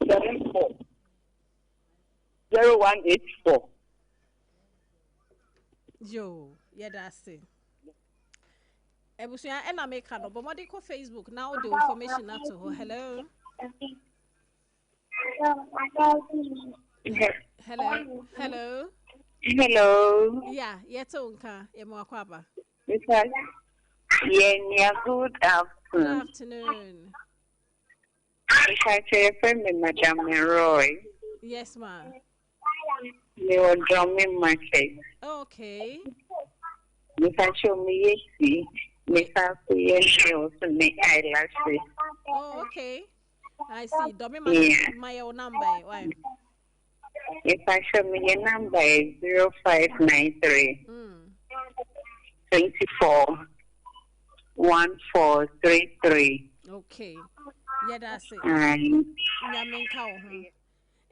74 0184. Yo, yeah, that's it. Ebusuya ena make no but modi ko Facebook now the information up to her. Hello. Hello. Hello. Hello. Yeah, yeto nka emo akwaba. Yeah, good afternoon. Good afternoon. If I say a friend with Madame Roy. Yes, ma'am. They were drumming my face. Okay. If I show me see, make up the nails and make eyelashes. Oh, okay. I see. Drumming my own number. Why? If I show me your number is 0593 24 1433. Okay. Yeah, that's it.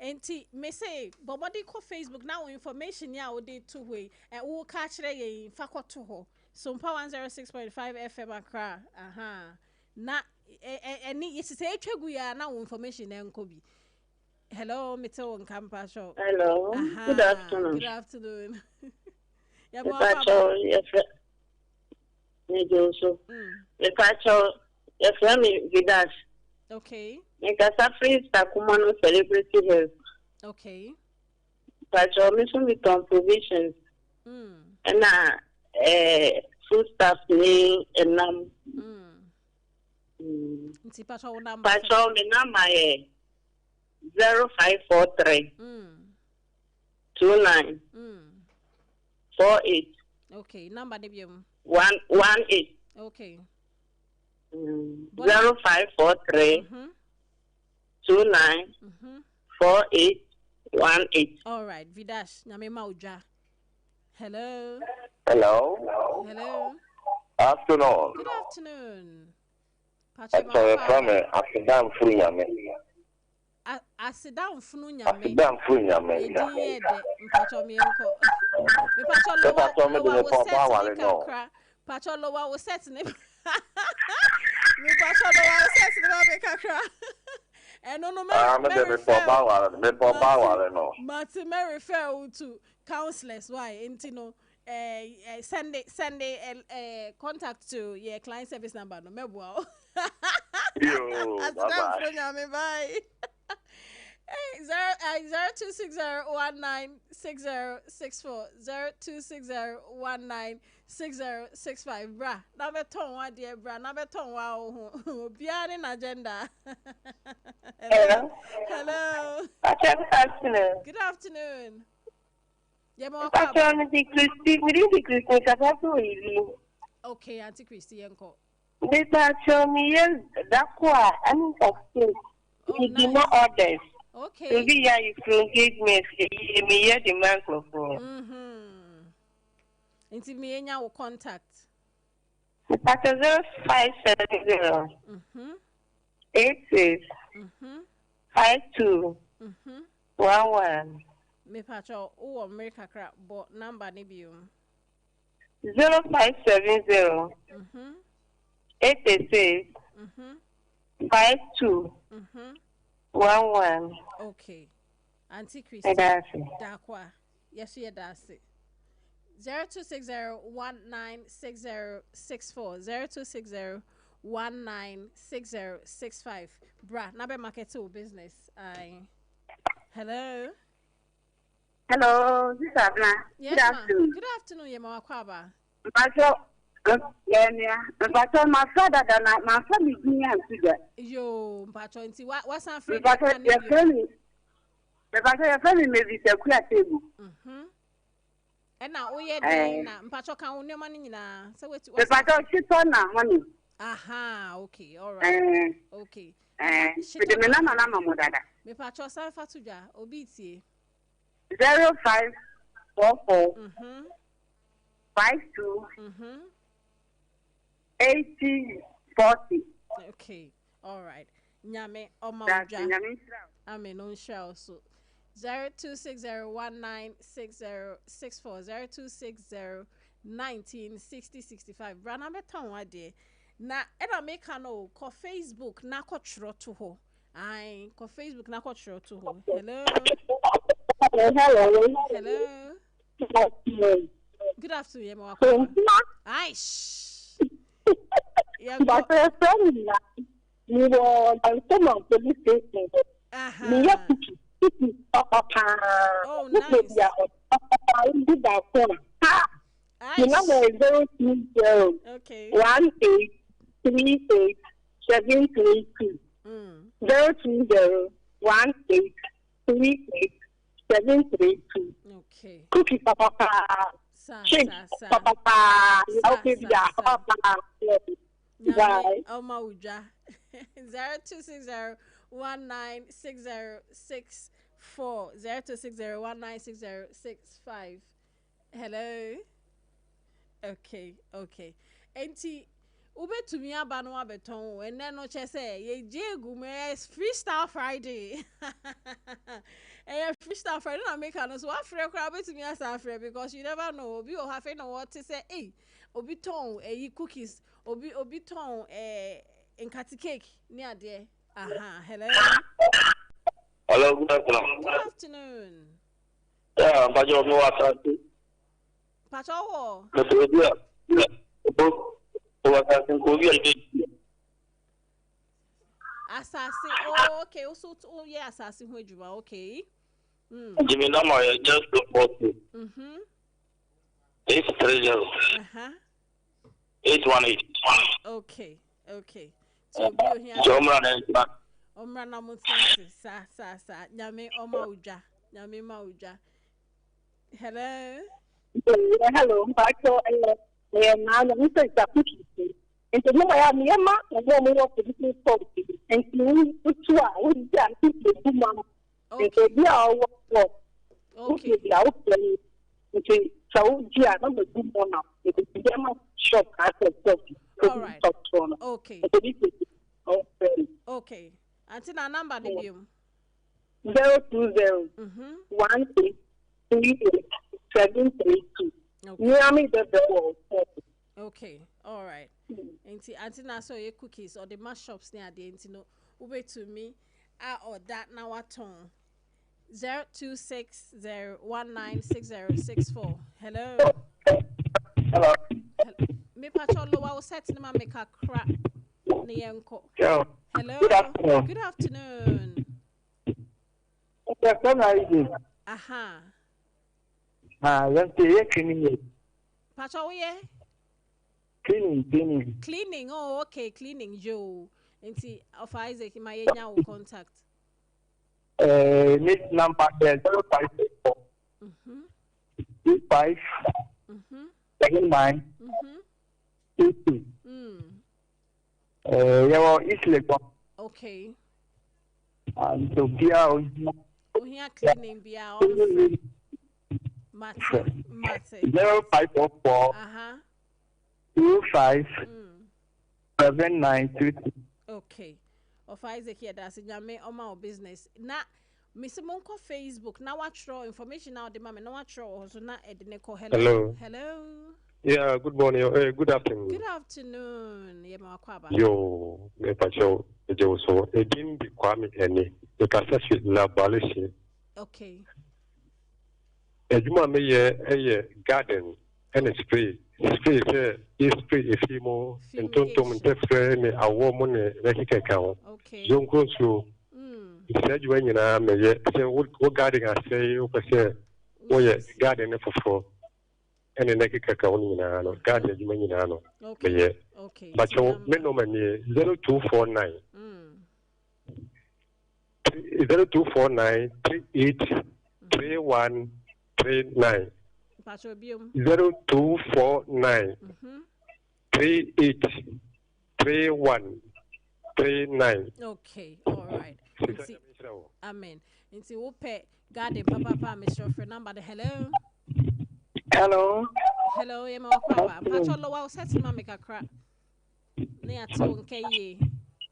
Enti me say bobody ko Facebook now information ya we two way and we catch re fa kwato ho Sompa 106.5 FM Accra na any yes say twegu ya na information enko bi. Hello Mito on campus show. Hello. Good afternoon. Good afternoon. Yeah, yes. Me also. If I show your family with us. Okay. Make us a free Takumano celebrity health. Okay. But your mission with provisions. And food stuff me and but your number 0543 29 48. Okay, number debut 118. Okay. 0543 29 48 18. All right, Vidash, Nyamema Uja. Hello. Hello. Hello. Afternoon. Good afternoon. Sorry, from Asidam Funyame. Asidam Funyame. Asidam Funyame. Pacholo was setting it. Me Pacholo was setting it. And no, Martin Mary fell to counselors. Why? Intino Sunday contact to your client service number. No, me wow. Bye. 0260196064 0260196065 bra na beton wa dear bra na beton wa bia ni agenda. Hello. Good afternoon. Good afternoon. Okay, Auntie Christy yanko. They show me yes, that's why I'm okay. He did not orders. Okay. Maybe you can engagement. Me hear the microphone. Into me your contact. That's 0570 86 52 11. Me patcho America crap but number ni bi 0570 86 52 11. Okay. Auntie Christy. Dakwa. Yes, yeah, that's it. 0260-196064 0260-196065. Bra, nabe market to business. Hello. Hello, this is Abena. Yes, good afternoon. Good afternoon, Yema Kwaba. But my father and my family being Yo, Pacho, what's our friend? Your family may be a queer table. And now, oh, yeah, Pacho can't no money now. So what's the Pacho shit on now, money? Aha, okay, all right. Okay. With the Menama Modada. Me Pacho Salfa Tuja, Obiti 0544 52 80 40. Okay, all right. Nyame Omauja. I mean, no shell so 0260-196064 0260-196065. Brana beton wa de. Na ena make no ko Facebook na ko tro to ho. Ai, ko Facebook na ko tro to ho. Hello. Hello. Good afternoon, Yema. Aish. Yeah, but a friend, you were on some police station. Oh, nice. You know, 020 okay. 1838 732 020 1838 732. Okay. Cookie papa. Shake papa. Okay, Bye. Oma Uja 0260 196064 0260 196065. Hello. Okay. Enti ube to me abano abeton and then no che say ye jegu me freestyle Friday. Freestyle Friday na make no so afre kra be to me as afre because you never know obi o have no what to say obi ton cookies obi ton nkati cake ni ade. Hello. Hello, good afternoon. Good afternoon. Yeah, Pacho no asante. Pacho wo. Assassin. Oh, okay. Also, yeah, assassin who you are. Okay. Jimmy number just the 40. 830. 818. Okay. So you here. Omra na mutinsi sa. Nyame omauja. Hello. Hello, Pacho. Now let me say that cookie. And the no I am Yama and no more of the business policy. And you put two hours and people do mama. And they are what? Okay, they are playing. Okay, so they are not the good one now. It is the Yama shop as a copy. All right. Okay. Okay. Until our number, Nibium 020 1838 732. Miami the world. Okay, all right. Until now, so your cookies or the mash shops near the intino. Ube to me, or that now what tone 0260196064. Hello. Hello. Me patrol low setting my make a crap. Hello. Good afternoon. Good afternoon. Aha. Yes, cleaning. Patrol, yeah. Cleaning. Oh, okay. Cleaning, Joe. And see, of Isaac, my now contact. This number is 0564 25 79 22. Yeah, well, it's like okay. So Pia, Ohia cleaning Bia on Mate 0544 25 7922. Okay. Of Isaac here, that's in Yame on my business. Na Mr. Monko Facebook, now watch raw information now, the mamma, no watch raw, so not at the Neko. Hello. Hello. Yeah, good morning. Good afternoon. Good afternoon. Yema Kwaba. Yo, me pacho, so it didn't be Kwame any. The Cassette La Balishi. Okay. Ejuma me a garden and a spray. Spray, if you more, and Tontom and Tefre, a woman, a account. Okay. Don't go through. Said you when you know, me, say, what garden I say, oh, yes, garden for. And the next account, garden, you may know. Okay. Okay. But your minimum 0249 0249 38 3139. 0249 38 3139. Okay, all right. Amen. Into Upe Garden Papa, Mr. Fernando. Hello. Hello. Hello, Emma Kwaba. Pacho Lowa setting my make a crack. Near to Kaye.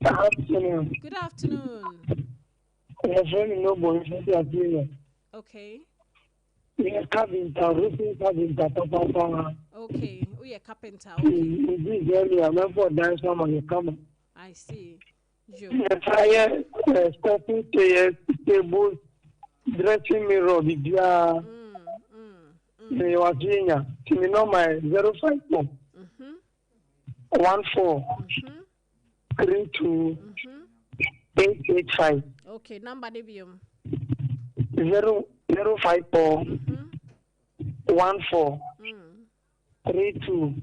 Good afternoon. Good afternoon. Okay. Yeah, carpenter, roofing carpenter, Papa. Okay, we are carpenter. Okay. I see. You. Fire, stepping chairs, tables, dressing mirror, video. You are doing it. You know my 054 14 32 885. Okay, number debium 054 14 32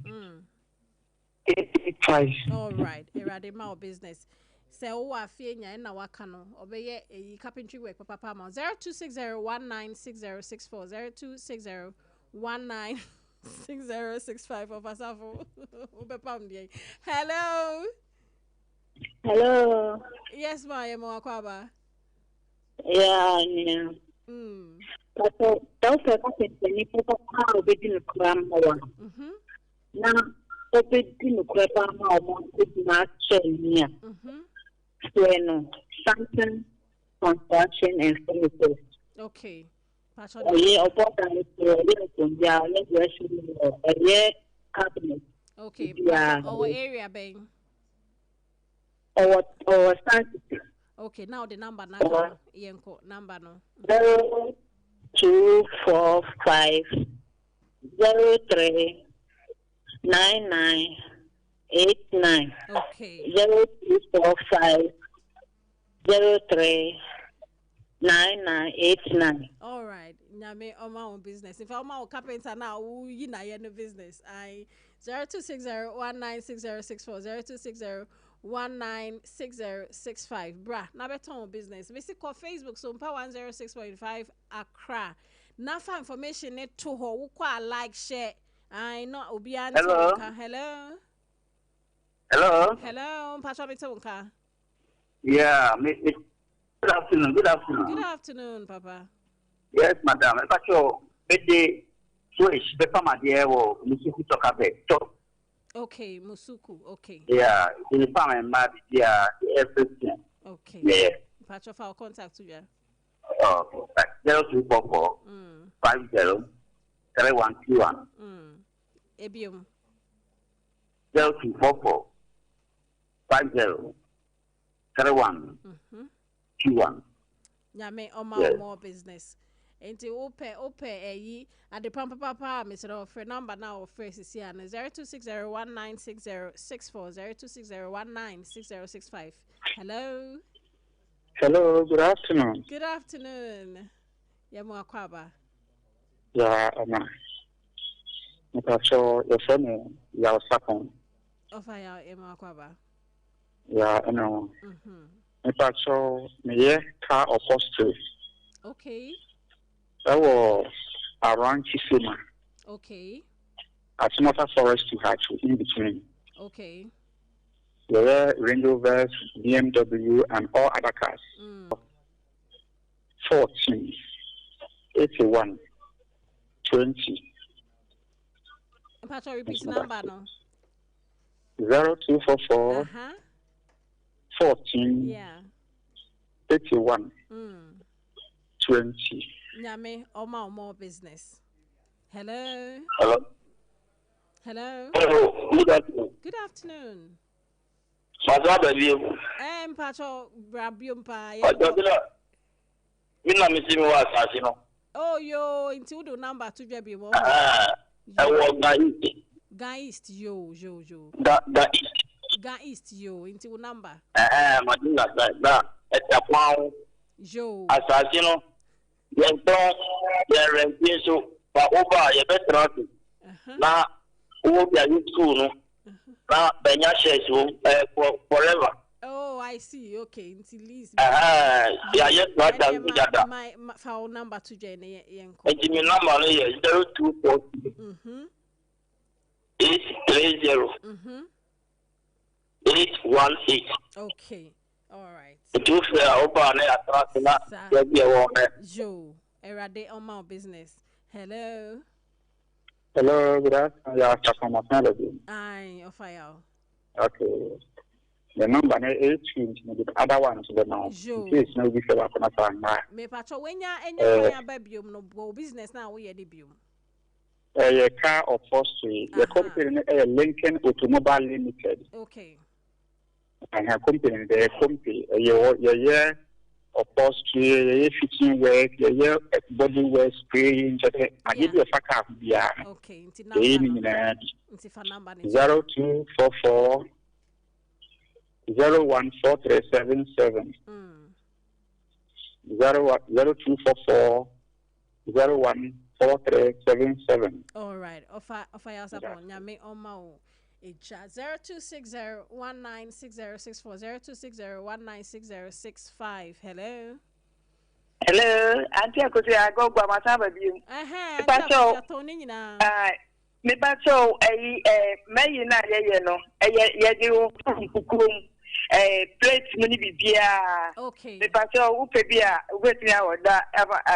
885. All right, erade ma business. Say o wa fie nya na waka no obeye carpentry work papa ma 0260196064 0260196065 of asafo ubepam dey. Hello. Hello. Yes, ma yemo akwaba. Yeah. So don't say any papa obedi no kram wa. Na obedi no kram ma o mo na chenia. Bueno, something construction and services. Okay. Cabinet. Okay. Yeah. Our area bang. Or okay, now the number now. Number no. 0245 03 9989. Okay. 0245 03 9989. All right. Nyame on my own business. If I'm a carpenter now, you know your business. I 0260196064 0260196065. Bra. Na beton business. Visit call Facebook Sompa 106.5 Accra. Na for information net to ho kwa like share. I know Obian. Hello. Hello. Hello. Hello. Pacha Bitonka. Yeah, good afternoon. Good afternoon. Good afternoon, Papa. Yes, madam. Pacho, bede switch the pama dear wo Musuku Tokabe. Okay, Musuku. Okay. Yeah, the pama and mad yeah, everything. Okay. Yeah. Pacho for contact to you. Oh, 0244 50 3121. Ebium 0244 50 3121. Nyame on my more business. Enti ope at the papa Mr. Offer number now of first is here 0260196064 0260196065. Hello. Hello, good afternoon. Good afternoon. Yamu Akwaba. Yeah, Anna. So your son your second. Offer Yamu Akwaba. Yeah, I know. In fact, so me car upholstery. Okay. That was around Chisima. Okay. At Sompa Forest to Hatch in between. Okay. There were Range Rovers, BMW, and all other cars. 14 81 20. Pacho, repeat number no. 0244 14 81 20. Nyame, more business. Hello. Hello. Hello. Hello. Good afternoon. Good afternoon. Pacho, Brabium pa. Oh, yo, into the number to Jabby. Guys, yo. Guys, yo, into number. Madina, that at a pound. Joe. Assassino. Yenton, the so, but over your better. Now, who are you too? Now, Benya shares forever. Oh, I see. Okay, until least. Yeah, yes, what my phone number to Jenny. And your number is 0240 830 818. Okay, all right. Joe, Erade on my business. Hello. Hello, good afternoon. Aye, of fire. Okay. The number is 820, the other one to the now. Joe. Please, no, we feel like me patrol when ya and your baby, no business now. We are debut. A car of forestry, the company Lincoln Automobile Limited. Okay. And her company, the company, a upholstery, fitting work, body wear spraying. I give you a fact. Okay. 0244 014377 0244 014377. All right. Offer yours upon Yame Omao. It's 0260196064 0260196065. Hello. Hello, Auntie Akuti, I go by my time of you. Me bacho may na ye no plate muni bibia. Okay. Me bacho upe bia wetini awoda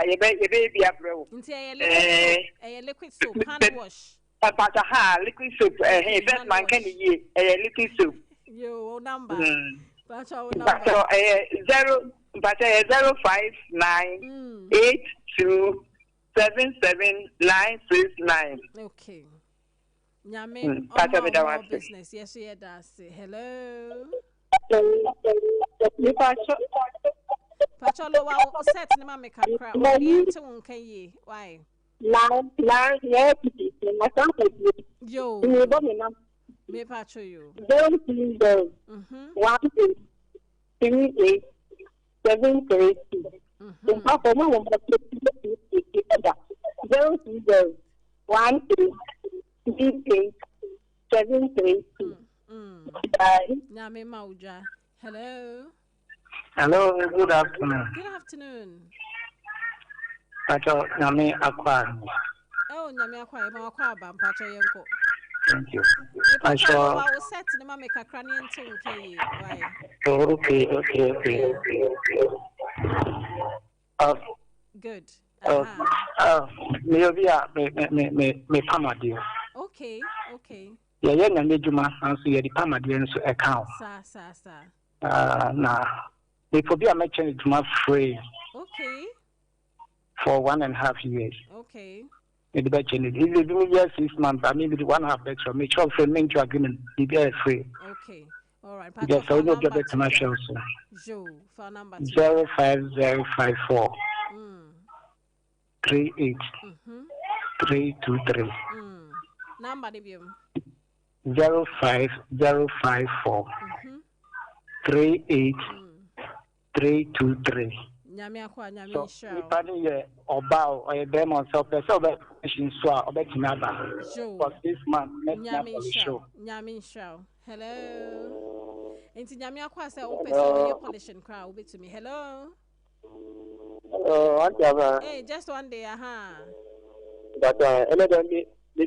ye baby abro. Nti liquid soap hand wash. Liquid soap best man can ye liquid soap. Yo number. Bacho 05982779969. Okay. Nyame on business. Yes, yeah, that's it. Hello. Pacho lo wa set ni ma make a cry. Oriente won kan ye. Why? Yo. Me pacho you. 030 138 732. Papa mo mo 030 138 732. Nyame mauja. Hello. Hello, good afternoon. Good afternoon. Pacho, Nyame Akwa. Oh, Nyame Akwa, ma Akwa ba Pacho yenko. Thank you. Pacho, I was set ni ma make a cranium too, okay? Why? Okay. Good. Me pamadio. Okay. Yeah, Nyame Juma, and so the pamadio so account. Sa. Nah. They could be a merchant Juma free. Okay. For 1.5 years. Okay. Maybe that change. If you do 6 months, I maybe 1.5 extra. Make sure for me to agreement. Be free. Okay. All right. Yes, I will get the commercials. Joe, for number 05054 38 323. Number debut 05054 38 323. Nyame akwa nyame show. Ipani ye oba or a demo so person be shinso oba tinaba. For 6 months Nyame show. Hello. Enti nyame akwa say o person ye polishing crowd obi to me. Hello. Hey, just one day, But the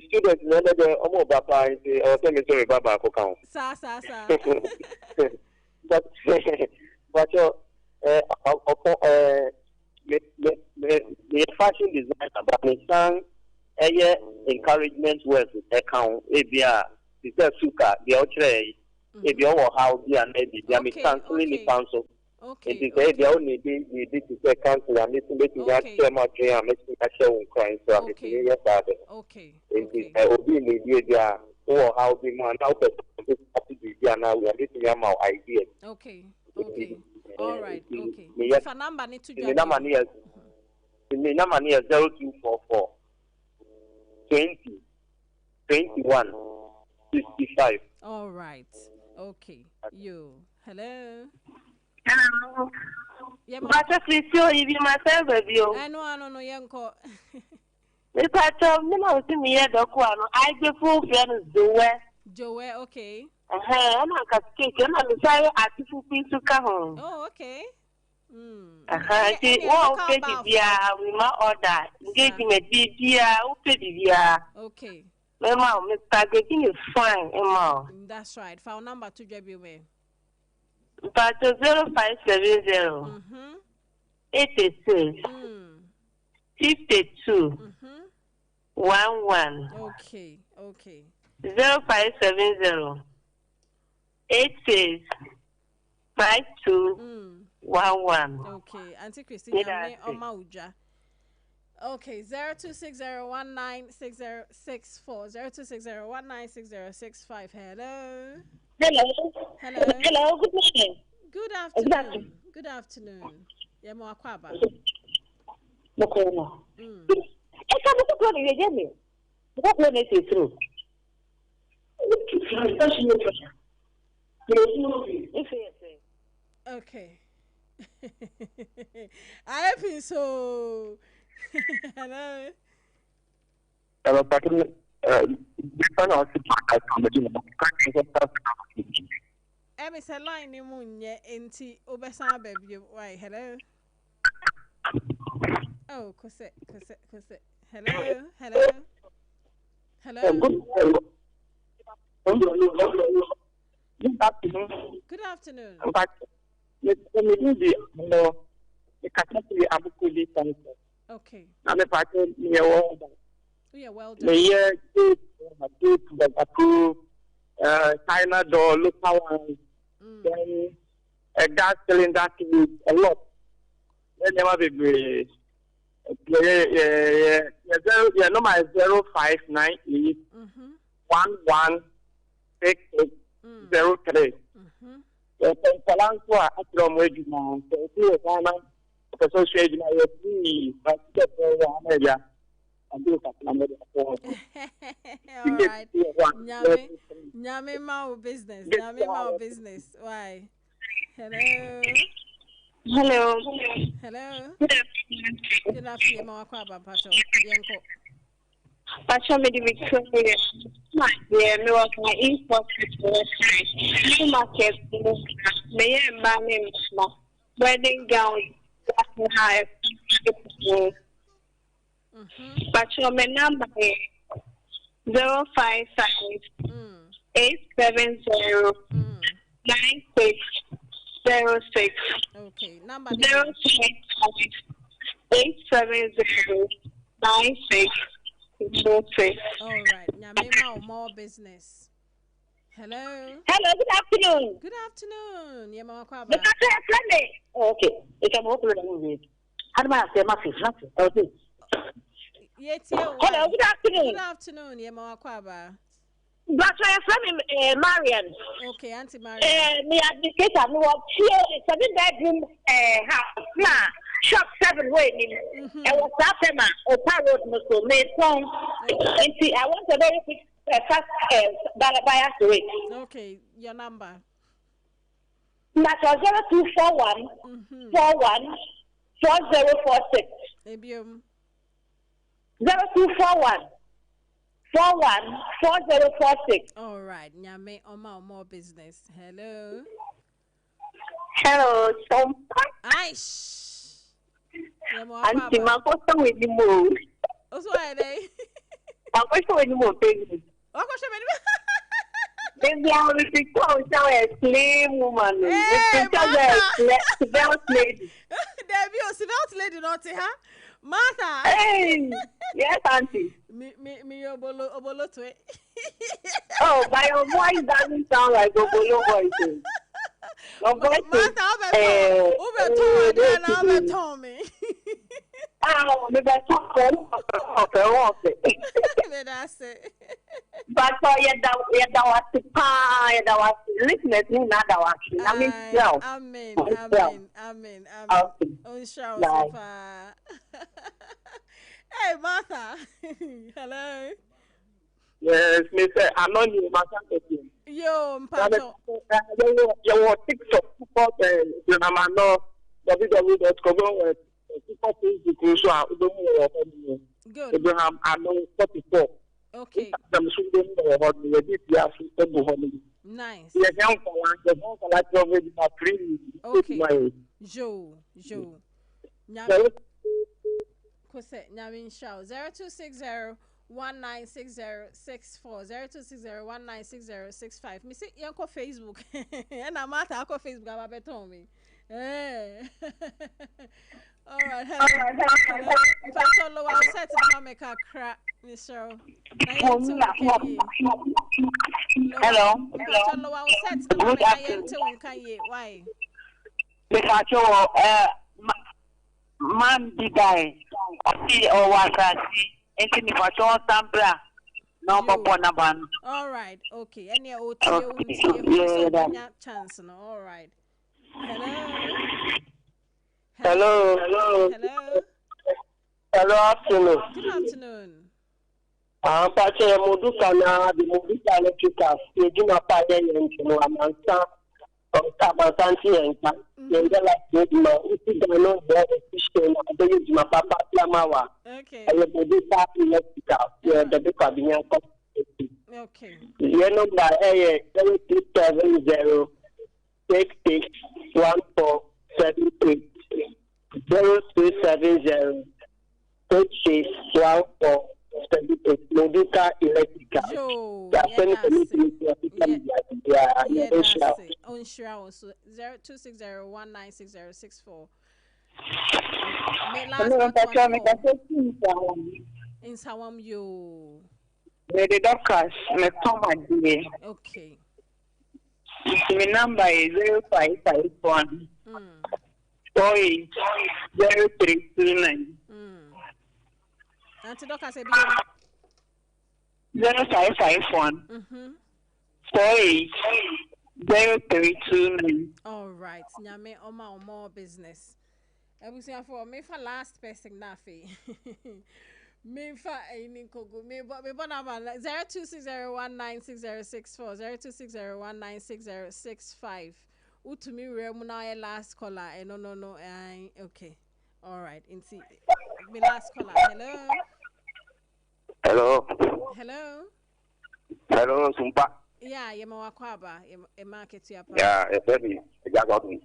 students know that the Omo Baba is or Cemetery Baba account. Sa. But the fashion designer, but my son, encouragement words account, ABR, the suka, the outre, if you know how the and maybe they are canceling the council. It is the only thing we did to say council and making that term out here, making a show in crime. So I'm making your father. Okay. It is obediently the or how the man out of this now we are making them our ideas. Okay. All right. Okay. If a number need to the number near 0244 20 21 65. All right. Okay. You. Hello. Hello. Yeah, but please show you myself with you. I know, young co. If I tell me, no, to me, I be full friends, Joe, okay. I'm not a cake, and I'm sorry, I people to come home. Oh, okay. See, oh, we might order. Getting a dear, okay. Mama, Mr. Getting is fine, Emma. That's right. Phone number to JB. But 0570 86 52 11. Okay. 0570 86 52 11. Okay, Auntie Christina, Oma Uja. Okay, 0260196064 0260196065. Hello. Good morning. Good afternoon. Yemo Akwaba. Mokono. Eka mo ko ni yeje mi. Mo ko ni se true. Okay. I feel so. Hello. Hello, Patrick. Miss line ni munye enti obesa baby. Why? Hello. Oh, kose. Hello. Good afternoon. Okay. Yeah, well done. China door, local one. Then a gas cylinder to a lot. Then never be great. Yeah, number 0598 116803. The Palanqua at the Regiment, the association of the all right. Nyame mau business. Why? Hello. Good afternoon, Mawakwaba Pacho. Yanko. Pacho me di Victoria. Yeah, me was my import new market. Me and wedding gown. But your number is 055 870 9606. Okay, number 055 870 9606. All right, now more business. Hello, good afternoon. Good afternoon. Yamakwaba. Okay, you can open it. How do I say my face? Okay. Hello, good afternoon. Good afternoon, Yamakwaba. But I am from Marian. Okay, Auntie Marian. Me advocate and work here. It's a bedroom house. Nah, shop 7 way. I was after my road muscle made song. And see, I want a very quick fast bias to it. Okay, your number. That's 0241 41 4046. 0241 41 4046. All right, Nyame Oma more business. Hello, Sompa. Aish. Auntie, my person with the move. Also, why they? I'm going to move business. Baby, I will be called a slave woman. It's just a lady. Debbie, you see that lady not here? Martha. Hey, yes, auntie. Me, obolo to it. Oh, by your voice doesn't sound like Obolo voices. Your voice Martha, I'll me. Oh, maybe I talk okay. That's it. But that was the pie, that was listeners, that was. I mean, Amen. Hey, Martha. Hello. Yes, Mr. Anonymous, Yo, Mpacho. You TikTok, www.com. Good. Abraham, I know 44. Okay. Nice. Okay. Joe. Nyamin Shao 0260 196064 0260196065. Me see yanko Facebook. And I'm at Facebook. I'm a beton me. All right. Hello. If I told you I'll set it up, make a crack, Mr. Hello. If I told you I'll set it up, make a why? Because man did die. Or was I see? Anything if I saw Sambra. No more. All right. Okay. Any OT chance. No. All right. Hello. Afternoon. Good afternoon. Pache Moduka na the Moduka electrical. You do not pay anything. I'm Tabasanti and Yangela Bodima. If you don't know the system, I use my papa Plamawa. Okay. I will do that electrical. The big cabinet. Okay. Your number is 0270 661473. 0270 661473. Moduka electrical. Unsure also 0260196064. In Sawam you. The doctors, okay. My number is 0551 0329. Auntie Doctor said 0551 0329. All right. Nyame Oma more business. I was here for me for last person nafi. Me for any kogo me but me number 0260196064 0260196065. Utumi remuna last caller. No. Okay. All right. See me last caller. Hello, Sompa. Yeah, Yamawakwaba, a market here. Yeah, a baby, a got me.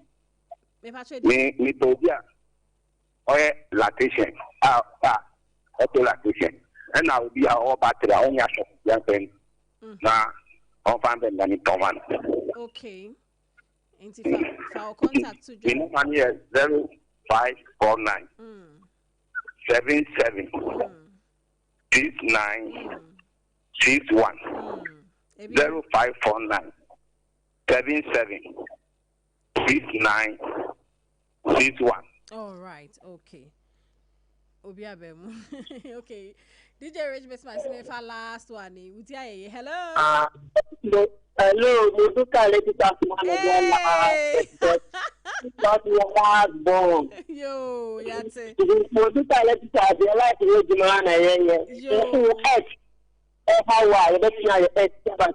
Me, Tobia. Oh, lactation. Lactation. And now we are all battery on your shop, young friend. Now, on find them than in Toman. Okay. And if our contact to you. Money is 0549 77 69 61 0549 77 69 61. All right, okay. Obiabemu. Okay. DJ Rich Miss my last one. Hello. Hello, Moduka electrical. Not your last born. Yo, that's it. Moduka electrical, they like to use the man. Yo. How are you? Let's see how you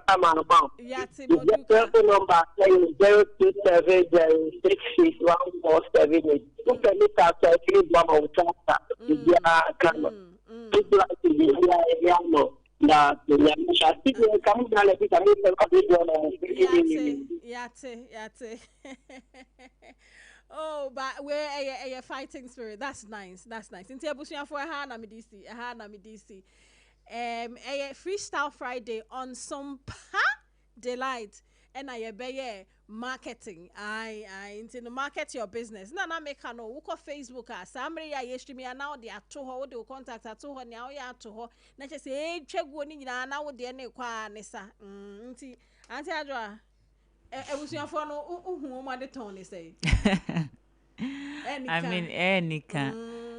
come on about. Yes, the number 0270661478. You can look at the Mama with Tata. People like to be here. Yate. Oh, but we're a fighting spirit. That's nice. Inti abusuya for a na midisi. A freestyle Friday on Sompa Delight. and I be marketing. I into the market your business. Na make no wo Facebook somebody ya yestream ya now they are to ho they contact to ho now ya to ho na che say twego ni nyina na wo de ne kwa ne sa nti anti adwa ebusuafo no uhu mo de ton ne say I mean Enika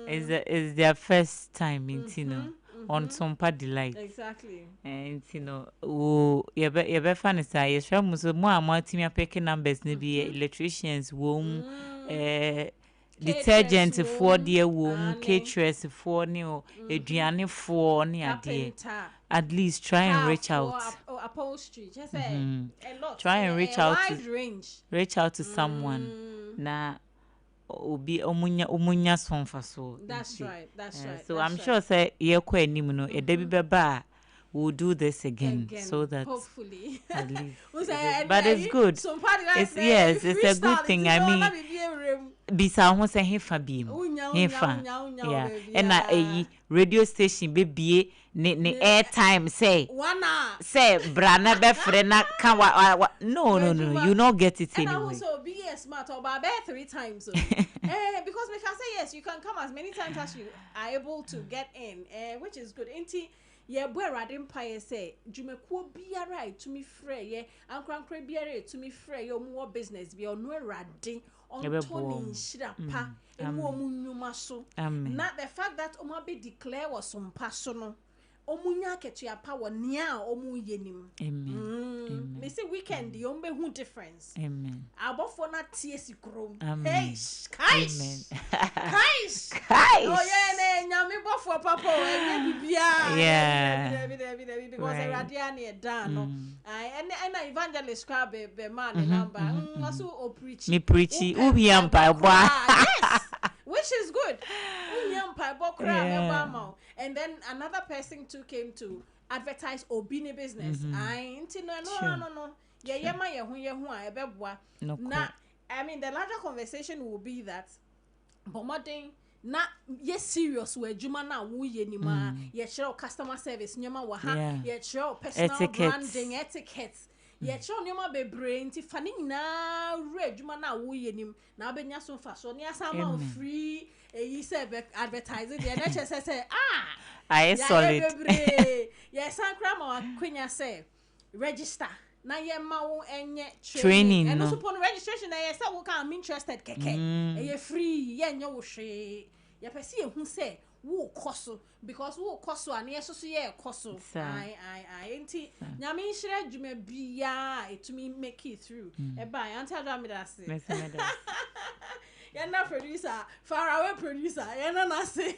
is their first time in on Sompa Delight. Exactly. And you be funny say yes from so more team picking numbers be electricians womb detergent for dear womb caterers for new aduane for near dear at least try and reach out upholstery just a lot try and reach out reach out to someone na obi omunya sonfa so that's right so I'm sure say ye kwa anim no e da bi beba we'll do this again so that hopefully at least but it's good it's a good thing I mean bisa ho say hefa bi hefa yeah and na radio station bebie ne airtime say brana be free na kan no you not get it anyway. And also be smart about 3 times so. Because we can say yes you can come as many times as you are able to get in which is good inti ye boy radin pie say dwumekuo biara to me frɛ ye ankrankra biara to me frɛ ye omo business bi ono radin on Tony Shirapa and Womunuma so. Not the fact that Oma be declare was some personal. Omunya ketua power nia omu yenim. Amen. Me say weekend the ombe who difference. Amen. Abofo na tiesi krom. Amen. Kaish. Oh yeah, ne nyame bofo papa enye bibia. Yeah. Because radia na dan no. And evangelist crab be man number. Also o preach. Me preachy. Ubiam pa boa. Yes. Which is good. And then another person too came to advertise Obini business. No. Yeah, I mean the larger conversation will be that Bomading na yes serious we juma na wo ye ni ma ye show customer service nyoma wa ha ye show personal branding etiquette ye show nyoma bebre nti fani na re juma na wo ye nim na obenya so fa so ne asama free eyi se advertising the NHS say I solid ye sankra ma kwenya say register na ye ma wo enye training and also upon registration na ye say wo can interested keke ye free ye nya wo hwe ye pese ye hu say wo koso because wo koso an ye so ye koso I enti nyame nhire adwuma bia etumi make it through e ba anti adwa me that say na producer far away producer na say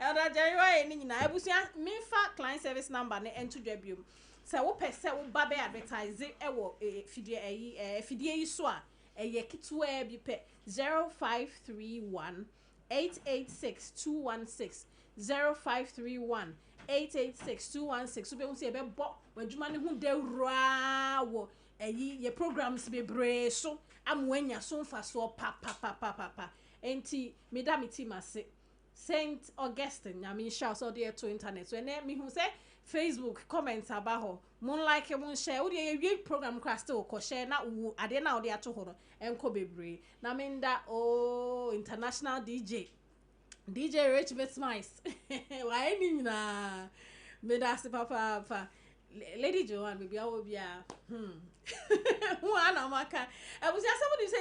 elder Jerry why ni nyina ebusia me fa client service number na ento dwabiom say wo pese wo ba be advertise e wo fidie yi so a ye kitwa bi pe 0531 886 216 0531 886 216 so be won say be bo wadwuma ne hu dewra wo ye programs be bre so amwanya so fa so pa enti medam team ase Saint Augustine nyame shout so there to internet so na me hu say Facebook comments abaho mon like mon share wo dey we program crash still ko share na wo ade na wo dey ato ho no enko bebre na me nda international DJ Rich Bitmice why ni na me da se papa Lady Joanne baby I will be who ana maka I was somebody say